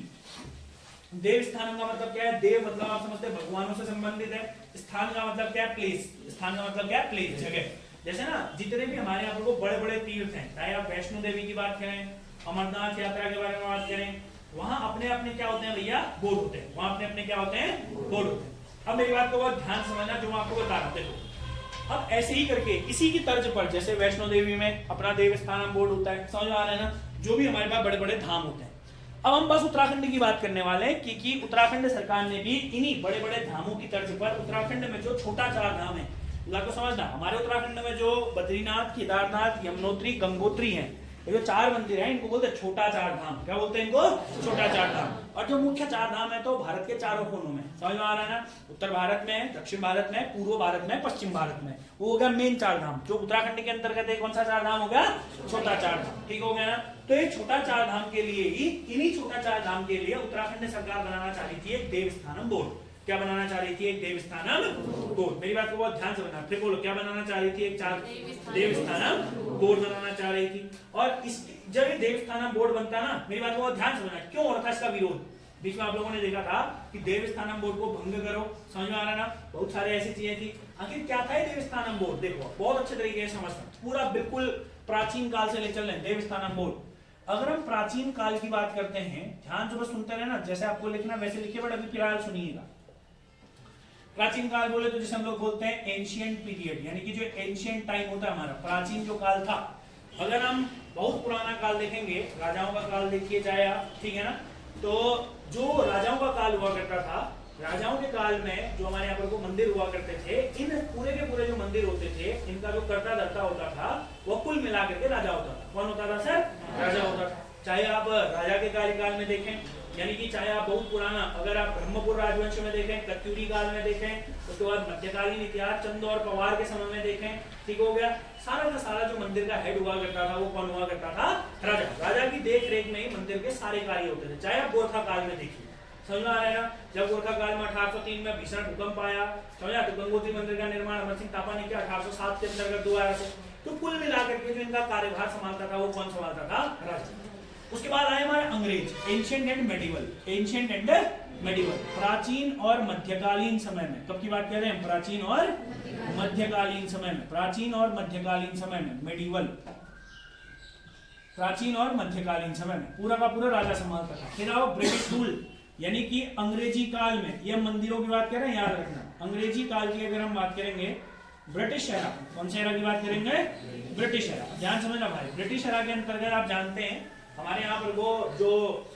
A: देवस्थानम का मतलब क्या है? देव मतलब आप समझते हैं भगवानों से संबंधित है, स्थान का मतलब क्या है? प्लेस। स्थान का मतलब क्या है? प्लेस, जगह। जैसे ना जितने भी हमारे यहाँ पर बड़े बड़े तीर्थ हैं, चाहे आप वैष्णो देवी की बात करें, अमरनाथ यात्रा के बारे में बात करें, वहां अपने अपने क्या होते हैं भैया? बोर्ड होते हैं। वहां अपने अपने क्या होते हैं? बोर्ड होते हैं। अब मेरी बात को बहुत ध्यान समझना जो मैं आपको बता रहा हूं। अब ऐसे ही करके इसी की तर्ज पर जैसे वैष्णो देवी में अपना देवस्थानम बोर्ड होता है, समझ आ रहा है ना? जो भी हमारे पास बड़े बड़े धाम होते हैं। अब हम बस उत्तराखंड की बात करने वाले हैं, क्योंकि उत्तराखंड सरकार ने भी इन्हीं बड़े बड़े धामों की तर्ज पर उत्तराखंड में जो छोटा 4 धाम है, को समझना, हमारे उत्तराखंड में जो बद्रीनाथ, केदारनाथ, यमुनोत्री, गंगोत्री हैं, ये जो 4 मंदिर हैं इनको बोलते हैं छोटा 4 धाम। क्या बोलते हैं इनको? छोटा 4 धाम। और जो मुख्य 4 धाम है तो भारत के चारों कोनों में, समझ में आ रहा है ना? उत्तर भारत में, दक्षिण भारत में, पूर्व भारत में, पश्चिम भारत में, वो हो गया मेन 4 धाम। जो उत्तराखंड के अंतर्गत है कौन सा 4 धाम हो गया? छोटा 4 धाम, ठीक हो गया ना? तो ये छोटा 4 धाम के लिए ही, इन्हीं छोटा 4 धाम के लिए उत्तराखंड सरकार बनाना चाह रही थी एक देवस्थानम बोर्ड। क्या बनाना चाह रही थी? एक देवस्थानम बोर्ड। मेरी बात को बहुत ध्यान से बनना, फिर बोलो क्या बनाना चाह रही थी? एक देवस्थानम बोर्ड बनाना चाह रही थी। और इस जब ये देवस्थानम बोर्ड बनता ना, मेरी बात को बहुत ध्यान से बनना, क्यों हो रहा था इसका विरोध? बीच में आप लोगों ने देखा था कि देवस्थानम बोर्ड को भंग करो, समझ में आ रहा ना, बहुत सारे ऐसी चीजें थी। आखिर क्या था ये देवस्थानम बोर्ड, देखो बहुत अच्छे तरीके से समझना, पूरा बिल्कुल प्राचीन काल से ले चल रहे हैं देवस्थानम बोर्ड। अगर हम प्राचीन काल की बात करते हैं, ध्यान से बस सुनते रहना, जैसे आपको लिखना वैसे लिखिए, बट अभी फिलहाल सुनिएगा। प्राचीन काल बोले तो जैसे हम लोग बोलते हैं एंशिएंट पीरियड, यानी कि जो एंशिएंट टाइम होता है हमारा, प्राचीन जो काल था। अगर हम बहुत पुराना काल देखेंगे, राजाओं का काल देखिए चाहे आप, ठीक है ना, तो जो राजाओं का काल हुआ करता था, राजाओं के काल में जो हमारे यहाँ पर को मंदिर हुआ करते थे, इन पूरे के पूरे जो मंदिर होते थे, इनका जो कर्ता धर्ता होता था वो कुल मिलाकर के राजा होता था। कौन होता था सर? राजा होता था। चाहे आप राजा के कार्यकाल में देखें, यानी कि चाहे आप बहुत पुराना, अगर आप ब्रह्मपुर राजवंश में देखें, कत्यूरी काल में देखें, उसके बाद मध्यकालीन इतिहास चंद और पवार के समय में देखें, ठीक हो गया, सारा का सारा जो मंदिर का हेड हुआ करता था वो कौन हुआ करता था? राजा। राजा की देख रेख में ही मंदिर के सारे कार्य होते थे। चाहे आप गोरखा काल में देखिए, समझ में आ रहा है ना, जब गोरखा काल में 1803 में भीषण भूकंप आया, समझा, तो गंगोत्री मंदिर का निर्माण अमर सिंह थापा ने किया 1807 के अंतर्गत दोबारा से। तो कुल मिलाकर के जो इनका कार्यभार संभालता था वो कौन संभालता था? राजा। उसके बाद आए हमारे अंग्रेज, ancient and medieval, ancient and medieval, प्राचीन और मध्यकालीन समय में। कब की बात कर रहे हैं? प्राचीन और मध्यकालीन समय में, प्राचीन और मध्यकालीन समय में, मेडिवल, प्राचीन और मध्यकालीन समय में पूरा का पूरा राजा संभालता था। फिर आओ ब्रिटिश रूल, यानी कि अंग्रेजी काल में, ये मंदिरों की बात कर रहे हैं, याद रखना, अंग्रेजी काल की अगर हम बात करेंगे, ब्रिटिश एरा, कौन से एरा की बात करेंगे? British era. ध्यान समझना भाई, ब्रिटिश एरा के अंतर्गत आप जानते हैं हमारे यहाँ पर वो जो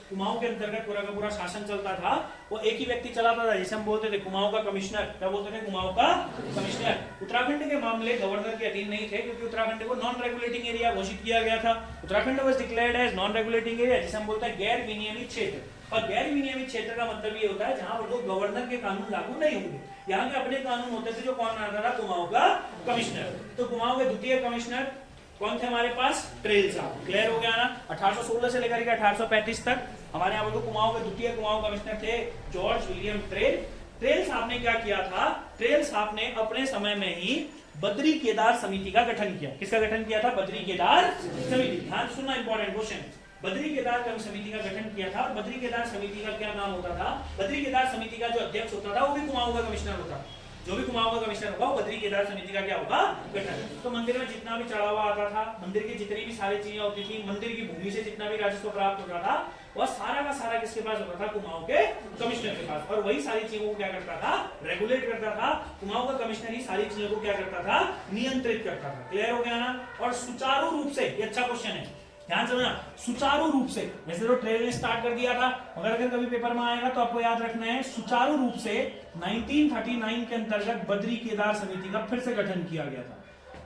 A: कुमाऊं के अंतर्गत पूरा का पूरा शासन चलता था, वो एक ही व्यक्ति चलाता था, जिसे हम बोलते थे कुमाऊं का कमिश्नर। क्या बोलते थे? कुमाऊं का कमिश्नर। उत्तराखंड के मामले गवर्नर के अधीन नहीं थे, क्योंकि उत्तराखंड को नॉन रेगुलेटिंग एरिया घोषित किया गया था। Uttarakhand was declared as non regulating area, जिसे हम बोलते हैं गैर विनियमित क्षेत्र। और गैर विनियमित क्षेत्र का मतलब ये होता है जहां पर गवर्नर के कानून लागू नहीं होंगे। यहाँ के अपने कानून होते थे, जो कौन बनाता था? कुमाऊं का कमिश्नर। तो कुमाऊं के द्वितीय कमिश्नर कौन थे हमारे पास? ट्रेल साहब। क्लियर हो गया ना? 1816 से लेकर 1835 तक हमारे यहाँ पर कुमाऊं के द्वितीय कुमाऊं कमिश्नर थे जॉर्ज विलियम ट्रेल। ट्रेल साहब ने क्या किया था? ट्रेल साहब ने अपने समय में ही बद्री केदार समिति का गठन किया। किसका गठन किया था? बद्री केदार समिति। ध्यान सुनना, इंपॉर्टेंट क्वेश्चन। बद्री केदार समिति का गठन किया था। बद्री केदार समिति का क्या नाम होता था? बद्री केदार समिति का जो अध्यक्ष होता था वो भी कुमाऊं का कमिश्नर होता था। जो भी कुमाऊं का कमिश्नर होगा वो बद्री केदार समिति का क्या होगा? गठन। तो मंदिर में जितना भी चढ़ावा आता था, मंदिर की जितनी भी सारी चीजें होती थी, मंदिर की भूमि से जितना भी राजस्व प्राप्त होता था, वह सारा का सारा किसके पास होता था? कुमाऊं के कमिश्नर के पास। और वही सारी चीजों को क्या करता था? रेगुलेट करता था। कुमाऊं का कमिश्नर ही सारी चीजों को क्या करता था? नियंत्रित करता था। क्लियर हो गया ना? और सुचारू रूप से, ये अच्छा क्वेश्चन है, ध्यान समझना, सुचारू रूप से, वैसे तो ट्रेल ने स्टार्ट कर दिया था, मगर अगर कभी पेपर में आएगा तो आपको याद रखना है, सुचारू रूप से 1939 के अंतर्गत बद्री केदार समिति का फिर से गठन किया गया था।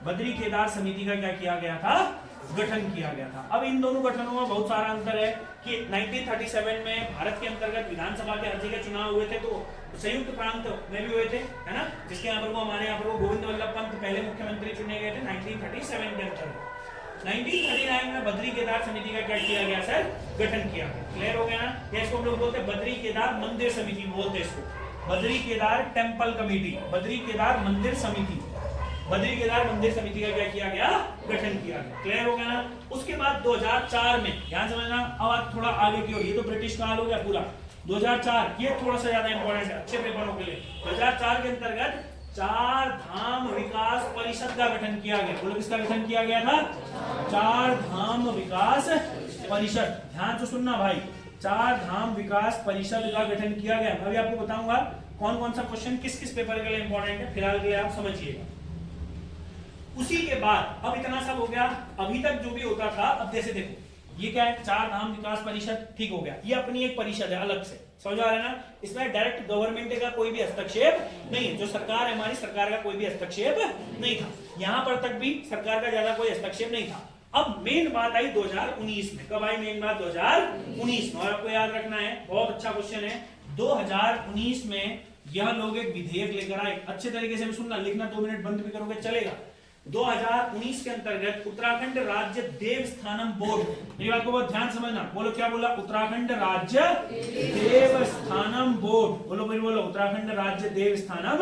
A: बद्री केदार समिति का क्या किया गया था? गठन किया गया था। अब इन दोनों गठनों में बहुत सारा अंतर है कि 1937 में भारत के अंतर्गत विधानसभा के हर जगह चुनाव हुए थे, तो संयुक्त प्रांत में भी हुए थे, है ना, जिसके यहाँ पर वो हमारे यहाँ पर वो गोविंद वल्लभ पंत पहले मुख्यमंत्री चुने गए थे 1937 के अंतर्गत। 1939 में बद्री केदार समिति का क्या किया गया सर? गठन किया गया। क्लियर हो गया ना? ये इसको हम लोग बोलते हैं बद्री केदार मंदिर समिति बोलते हैं इसको। बद्री केदार टेम्पल कमेटी, बद्री केदार मंदिर समिति, बद्री केदार मंदिर समिति का क्या किया गया? गठन किया गया। क्लियर हो गया ना? उसके बाद 2004 में, ध्यान समझना, अब आप थोड़ा आगे की ओर, ये तो ब्रिटिश काल हो गया पूरा। 2004 ये थोड़ा सा ज्यादा इंपॉर्टेंट है अच्छे पेपरों के लिए। 2004 के अंतर्गत चार धाम विकास परिषद का गठन किया गया। बोलो किसका गठन किया गया था? चार धाम विकास परिषद। ध्यान से सुनना भाई, चार धाम विकास परिषद का गठन किया गया। मैं अभी आपको बताऊंगा कौन कौन सा क्वेश्चन किस किस पेपर के लिए इंपॉर्टेंट है, फिलहाल के लिए आप समझिएगा। उसी के बाद अब इतना सब हो गया, अभी तक जो भी होता था, अब जैसे देखो ये क्या है? चार धाम विकास परिषद, ठीक हो गया, ये अपनी एक परिषद है अलग से, समझ आ रहा है ना? इसमें डायरेक्ट गवर्नमेंट का कोई भी हस्तक्षेप नहीं है, जो सरकार है हमारी, सरकार का कोई भी हस्तक्षेप नहीं था, यहां पर तक भी सरकार का ज्यादा कोई हस्तक्षेप नहीं था। अब मेन बात आई 2019 में। कब आई मेन बात? 2019 में। और आपको याद रखना है, बहुत अच्छा क्वेश्चन है, 2019 में यह लोग एक विधेयक लेकर आए। अच्छे तरीके से सुनना, लिखना 2 मिनट बंद भी करोगे चलेगा। 2019 के अंतर्गत उत्तराखंड राज्य देवस्थानम बोर्ड, मेरी बात को बहुत ध्यान समझना, बोलो क्या बोला? उत्तराखंड राज्य देवस्थानम बोर्ड, बोलो फिर बोलो, उत्तराखंड राज्य देवस्थानम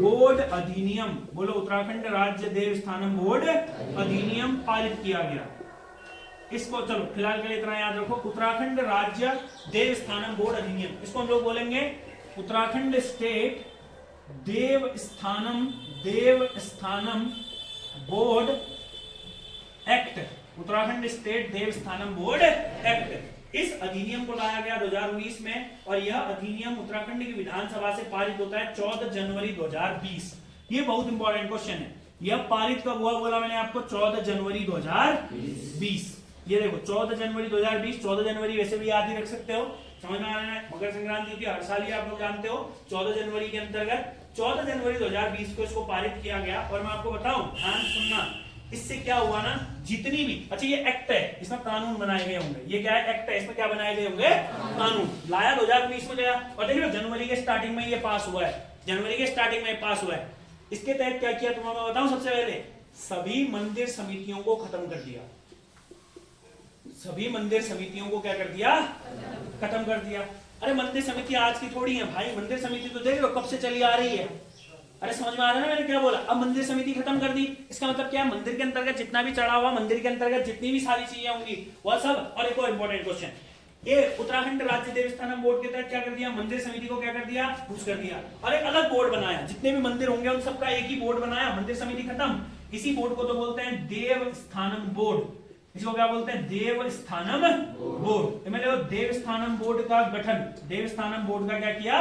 A: बोर्ड अधिनियम, बोलो उत्तराखंड राज्य देवस्थानम बोर्ड अधिनियम पारित किया गया। इसको चलो फिलहाल के लिए इतना याद रखो, उत्तराखंड राज्य देवस्थानम बोर्ड अधिनियम, इसको हम लोग बोलेंगे Uttarakhand state Devasthanam board act, Uttarakhand state Devasthanam board act. इस अधिनियम को लाया गया 2019 में और यह अधिनियम उत्तराखंड की विधानसभा से पारित होता है 14 जनवरी 2020। ये बहुत इंपॉर्टेंट क्वेश्चन है, यह पारित कब हुआ बोला मैंने आपको, 14 जनवरी 2020। ये देखो 14 जनवरी 2020, 14 जनवरी वैसे भी याद ही रख सकते हो, समझ में आ रहा है। मकर संक्रांति की हर साल ही आप लोग जानते हो 14 जनवरी के अंतर्गत 14 जनवरी 2020 को इसको पारित किया गया। और मैं आपको बताऊं, ध्यान सुनना, इससे क्या हुआ ना, जितनी भी, अच्छा ये एक्ट है, इसमें कानून बनाए गए होंगे, ये क्या है, एक्ट है, इसमें क्या बनाए गए होंगे, कानून लाया 2020 में गया। और देखिए जनवरी के स्टार्टिंग में ये पास हुआ है, जनवरी के स्टार्टिंग में पास हुआ है। इसके तहत क्या किया तुम्हें मैं बताऊं, सबसे पहले सभी मंदिर समितियों को खत्म कर दिया, सभी मंदिर समितियों को क्या कर दिया, खत्म कर दिया। अरे मंदिर समिति आज की थोड़ी है भाई, मंदिर समिति तो देख लो कब से चली आ रही है। अरे समझ में आ रहा है ना मैंने क्या बोला, अब मंदिर समिति खत्म कर दी, इसका मतलब क्या है, मंदिर के अंतर्गत जितना भी चढ़ा हुआ, मंदिर के अंतर्गत जितनी भी सारी चीजें होंगी वह सब। और एक और इंपॉर्टेंट क्वेश्चन, ये उत्तराखंड राज्य देवस्थानम बोर्ड के तहत क्या कर दिया, मंदिर समिति को क्या कर दिया, घुस कर दिया और एक अलग बोर्ड बनाया, जितने भी मंदिर होंगे उन सबका एक ही बोर्ड बनाया, मंदिर समिति खत्म। इसी बोर्ड को तो बोलते हैं देवस्थानम बोर्ड, इसको क्या बोलते हैं, देवस्थानम बोर्ड। मतलब देवस्थानम बोर्ड का गठन, देवस्थानम बोर्ड का क्या किया,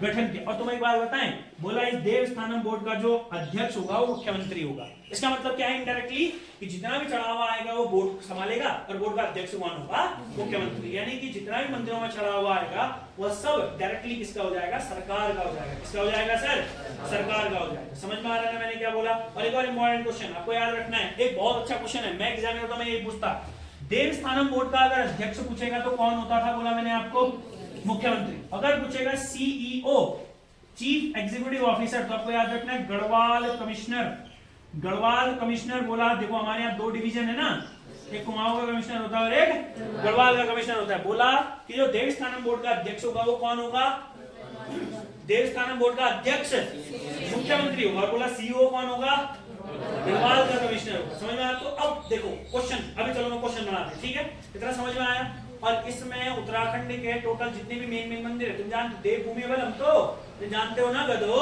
A: गठन किया। और तुम्हें एक बात बताएं, बोला इस देवस्थानम बोर्ड का जो अध्यक्ष होगा वो मुख्यमंत्री होगा। इसका मतलब क्या है इनडायरेक्टली, कि जितना भी चढ़ावा आएगा वो बोर्ड संभालेगा और बोर्ड का अध्यक्ष कौन होगा, मुख्यमंत्री। यानी कि जितना भी मंदिरों में चढ़ा हुआ आएगा वह सब डायरेक्टली किसका हो जाएगा, सरकार का हो जाएगा। किसका हो जाएगा सर, सरकार का हो जाएगा। समझ में आ रहा है मैंने क्या बोला। और एक और इंपॉर्टेंट क्वेश्चन आपको याद रखना है, एक बहुत अच्छा क्वेश्चन है, मैं एग्जाम में होता मैं ये पूछता, देवस्थानम बोर्ड का अगर अध्यक्ष पूछेगा तो कौन होता था, बोला मैंने आपको, मुख्यमंत्री। अगर पूछेगा सीईओ, चीफ एग्जीक्यूटिव ऑफिसर, तो आपको याद रखना है गढ़वाल कमिश्नर। गढ़वाल कमिश्नर बोला, देखो हमारे यहाँ दो डिवीजन है ना, एक कुमाऊं का कमिश्नर होता है और एक गढ़वाल का कमिश्नर होता है। बोला कि जो देवस्थानम बोर्ड का अध्यक्ष होगा वो कौन होगा, देवस्थानम बोर्ड का अध्यक्ष मुख्यमंत्री होगा। और बोला सीईओ कौन होगा, गढ़वाल का कमिश्नर होगा। समझ में आया। तो अब देखो क्वेश्चन, अभी चलो मैं क्वेश्चन बनाते हैं, ठीक है, इतना समझ में आया। और इसमें उत्तराखंड के टोटल जितने भी मेन मंदिर है, तुम जानते देवभूमि बल, हम तो जानते हो ना गधो,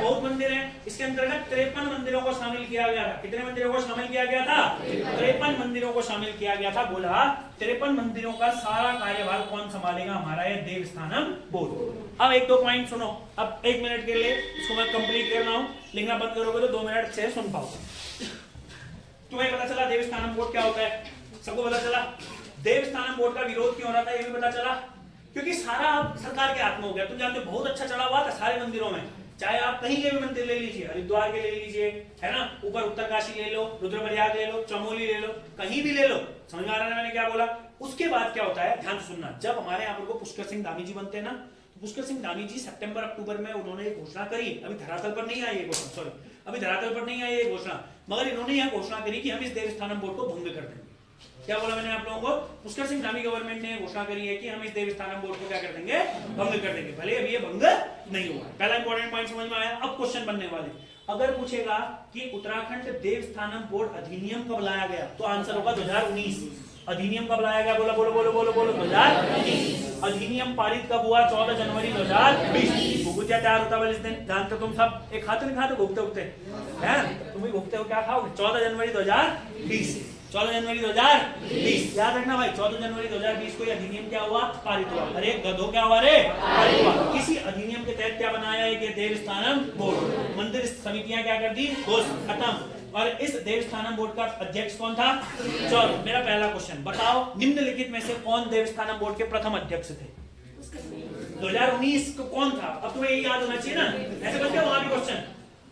A: बहुत मंदिर हैं। इसके अंतर्गत 53 मंदिरों को शामिल किया गया था। कितने मंदिरों को शामिल किया गया था, 53 मंदिरों को शामिल किया गया था। बोला 53 मंदिरों का सारा कार्यभार कौन संभालेगा, हमारा ये देवस्थानम बोर्ड। अब एक दो पॉइंट सुनो, अब 1 मिनट के लिए इसको मैं कंप्लीट कर रहा हूँ, लिखना बंद करोगे तो 2 मिनट से सुन पाओगे। तुम्हें पता चला देवस्थानम बोर्ड क्या होता है, सबको पता चला। देवस्थानम बोर्ड का विरोध क्यों हो रहा था ये भी पता चला, क्योंकि सारा अब सरकार के हाथ में हो गया। तुम जानते हो बहुत अच्छा चढ़ा हुआ था सारे मंदिरों में, चाहे आप कहीं के भी मंदिर ले लीजिए, हरिद्वार के ले लीजिए, है ना, ऊपर उत्तरकाशी ले लो, रुद्रप्रयाग ले लो, चमोली ले लो, कहीं भी ले लो। समझ में आ रहा है मैंने क्या बोला। उसके बाद क्या होता है, ध्यान सुनना, जब हमारे यहाँ पर पुष्कर सिंह धामी जी बनते हैं ना, तो पुष्कर सिंह धामी जी सितंबर अक्टूबर में उन्होंने एक घोषणा करी, अभी धरातल पर नहीं आई ये घोषणा, सॉरी अभी धरातल पर नहीं आई ये घोषणा, मगर इन्होंने यह घोषणा करी कि हम इस देवस्थानम बोर्ड को भंग कर देंगे। क्या बोला मैंने आप लोगों को, पुष्कर सिंह धामी गवर्नमेंट ने घोषणा करी है कि हम इस देवस्थानम बोर्ड को क्या कर देंगे, भंग कर देंगे। भले अभी ये भंग नहीं हुआ है। पहला इंपॉर्टेंट पॉइंट समझ में आया। अब क्वेश्चन बनने वाले, अगर पूछेगा कि उत्तराखंड देवस्थानम बोर्ड अधिनियम कब लाया गया, तो आंसर होगा 2019। अधिनियम कब लाया गया, बोलो बोलो बोलो बोलो बोलो 2019। अधिनियम पारित कब हुआ, 14 जनवरी 2020। भूगुतिया तैयार होता है इस दिन, जानते तुम सब, एक खाते नहीं खाते घूमते उगते हैं, तुम भी घूमते हो, क्या खाओगे, 14 जनवरी 2020, 14 जनवरी 2020 याद रखना भाई। 14 जनवरी 2020 को यह अधिनियम क्या हुआ, पारित हुआ। अरे गधो क्या हुआ रे, पारित हुआ। किसी अधिनियम के तहत क्या बनाया है, कि देवस्थानम बोर्ड, मंदिर समितियां क्या कर दी, खत्म। और इस देवस्थानम बोर्ड का अध्यक्ष कौन था, चलो मेरा पहला क्वेश्चन, बताओ निम्नलिखित में से कौन देवस्थानम बोर्ड के प्रथम अध्यक्ष थे 2019 को, कौन था। अब तुम्हें यही याद होना चाहिए ना, ऐसे करते हो वहां भी क्वेश्चन।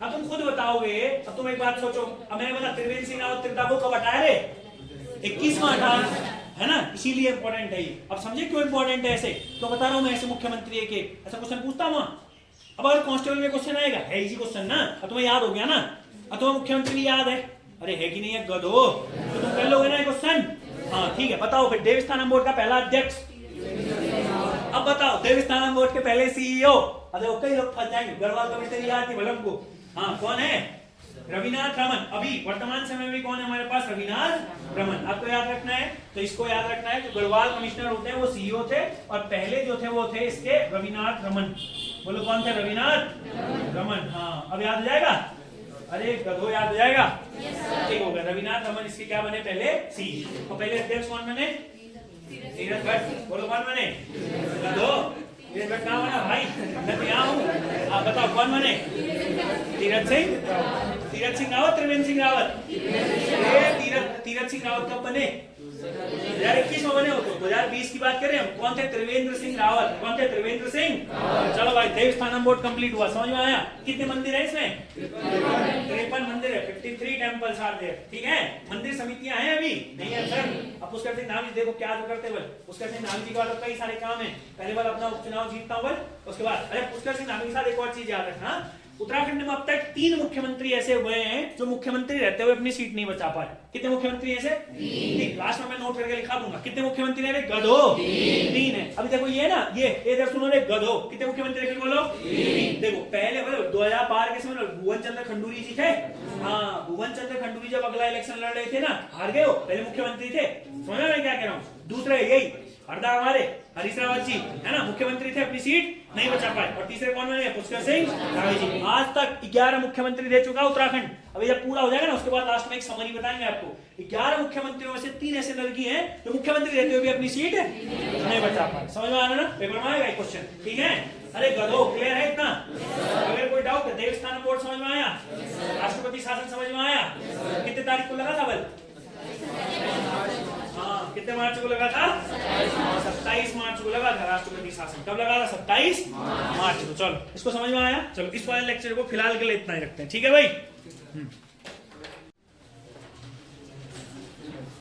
A: अब तुम खुद बताओगे, अब तुम एक बात सोचो, अब मैंने बोला त्रिवेंद्र सिंह रावत त्रिता को कब हटाया रे, 21वां हटा, है ना, इसीलिए इंपॉर्टेंट है ये। अब समझे क्यों इंपॉर्टेंट है ऐसे, तो बता रहा हूं मैं, ऐसे मुख्यमंत्री एक ऐसा क्वेश्चन पूछता हूं। अब अगर कांस्टेबल में क्वेश्चन आएगा, है इजी क्वेश्चन ना, अब तुम्हें याद हो गया ना, अब तुम्हें मुख्यमंत्री याद है, अरे है कि नहीं है गधो, तो तुम कर लोगे ना क्वेश्चन। हाँ ठीक है, बताओ फिर देवस्थानम बोर्ड का पहला अध्यक्ष। अब बताओ देवस्थानम बोर्ड के पहले सीईओ। अरे कई लोग फंस जाएंगे, गढ़वाल कमिश्नर याद थी भलम को, हाँ कौन है, रविनाथ रमन। अभी वर्तमान समय में कौन है हमारे पास? रविनाथ रमन। आपको याद रखना है, तो इसको याद रखना है, जो गढ़वाल कमिश्नर होते हैं वो सीईओ थे, और पहले जो थे वो थे इसके रविनाथ रमन। बोलो कौन थे? रविनाथ रमन। हाँ, अब याद हो जाएगा? अरे गधो, याद हो जाएगा? ठीक हो गया। रविनाथ रमन इसके क्या बने? पहले सी। और पहले अध्यक्ष कौन बने? तीरथ भट्ट। बोलो कौन बने? गधो, तीरथ भट्ट कहाँ बना भाई? मैं तो यहाँ हूँ। आप बताओ कौन बने? तीरथ सिंह रावत, त्रिवेंद्र सिंह रावत। तीरथ सिंह रावत कब बने? 2021 में बने हो। तो 2020 की बात करें हम, कौन थे? त्रिवेंद्र सिंह रावत। कौन थे? त्रिवेंद्र सिंह। चलो भाई, देवस्थानम बोर्ड कंप्लीट हुआ, समझ में आया? कितने मंदिर है इसमें? 53 मंदिर है। 53 टेम्पल्स आर देयर। ठीक है, मंदिर समितियां हैं अभी नहीं है सर। अब पुष्कर सिंह नामी देखो क्या जो करते हैं। पुष्कर सिंह नामी जी का कई सारे काम है। पहले बार अपना उपचुनाव जीतता हूँ, उसके बाद अरे पुष्कर सिंह नामी के साथ एक और चीज याद रखना, उत्तराखंड में अब तक 3 मुख्यमंत्री ऐसे हुए हैं जो मुख्यमंत्री रहते हुए अपनी सीट नहीं बचा पाए। कितने मुख्यमंत्री ऐसे? 3। लास्ट में मैं नोट करके लिखा दूंगा। कितने मुख्यमंत्री है? गधो 3 है। अभी देखो ये ना, ये इधर सुनो रे, गधो। कितने मुख्यमंत्री है? बोलो 3। देखो पहले बोलो 2012 के समय भुवन चंद्र खंडूरी जी थे। हाँ, भुवन चंद्र खंडूरी जब अगला इलेक्शन लड़ रहे थे ना, हार गए हो, पहले मुख्यमंत्री थे। समझ में क्या कह रहा हूँ? दूसरे यही हरदा हमारे हरीश रावत जी है ना, मुख्यमंत्री थे, अपनी सीट नहीं बचा पाए। और तीसरे कौन बने? पुष्कर सिंह धामी जी। आज तक 11 मुख्यमंत्री दे चुका उत्तराखंड। अभी जब पूरा हो जाएगा ना, उसके बाद लास्ट में एक समरी बताएंगे आपको। 11 मुख्यमंत्रियों में से 3 ऐसे लड़की हैं जो मुख्यमंत्री रहते हुए भी अपनी सीट नहीं बचा पाए। समझ में आ रहा ना? पेपर में आएगा क्वेश्चन। ठीक है, अरे गधो, क्लियर है इतना? अगर कोई डाउट है, देवस्थानम बोर्ड समझ में आया? राष्ट्रपति शासन समझ में आया? कितने तारीख को लगा था बल? हाँ, कितने मार्च को लगा था? 27 मार्च को लगा था राष्ट्रपति शासन। कब लगा था? 27 मार्च को। चलो, इसको समझ में आया? चलो, इस वाले लेक्चर को फिलहाल के लिए इतना ही रखते हैं। ठीक है भाई?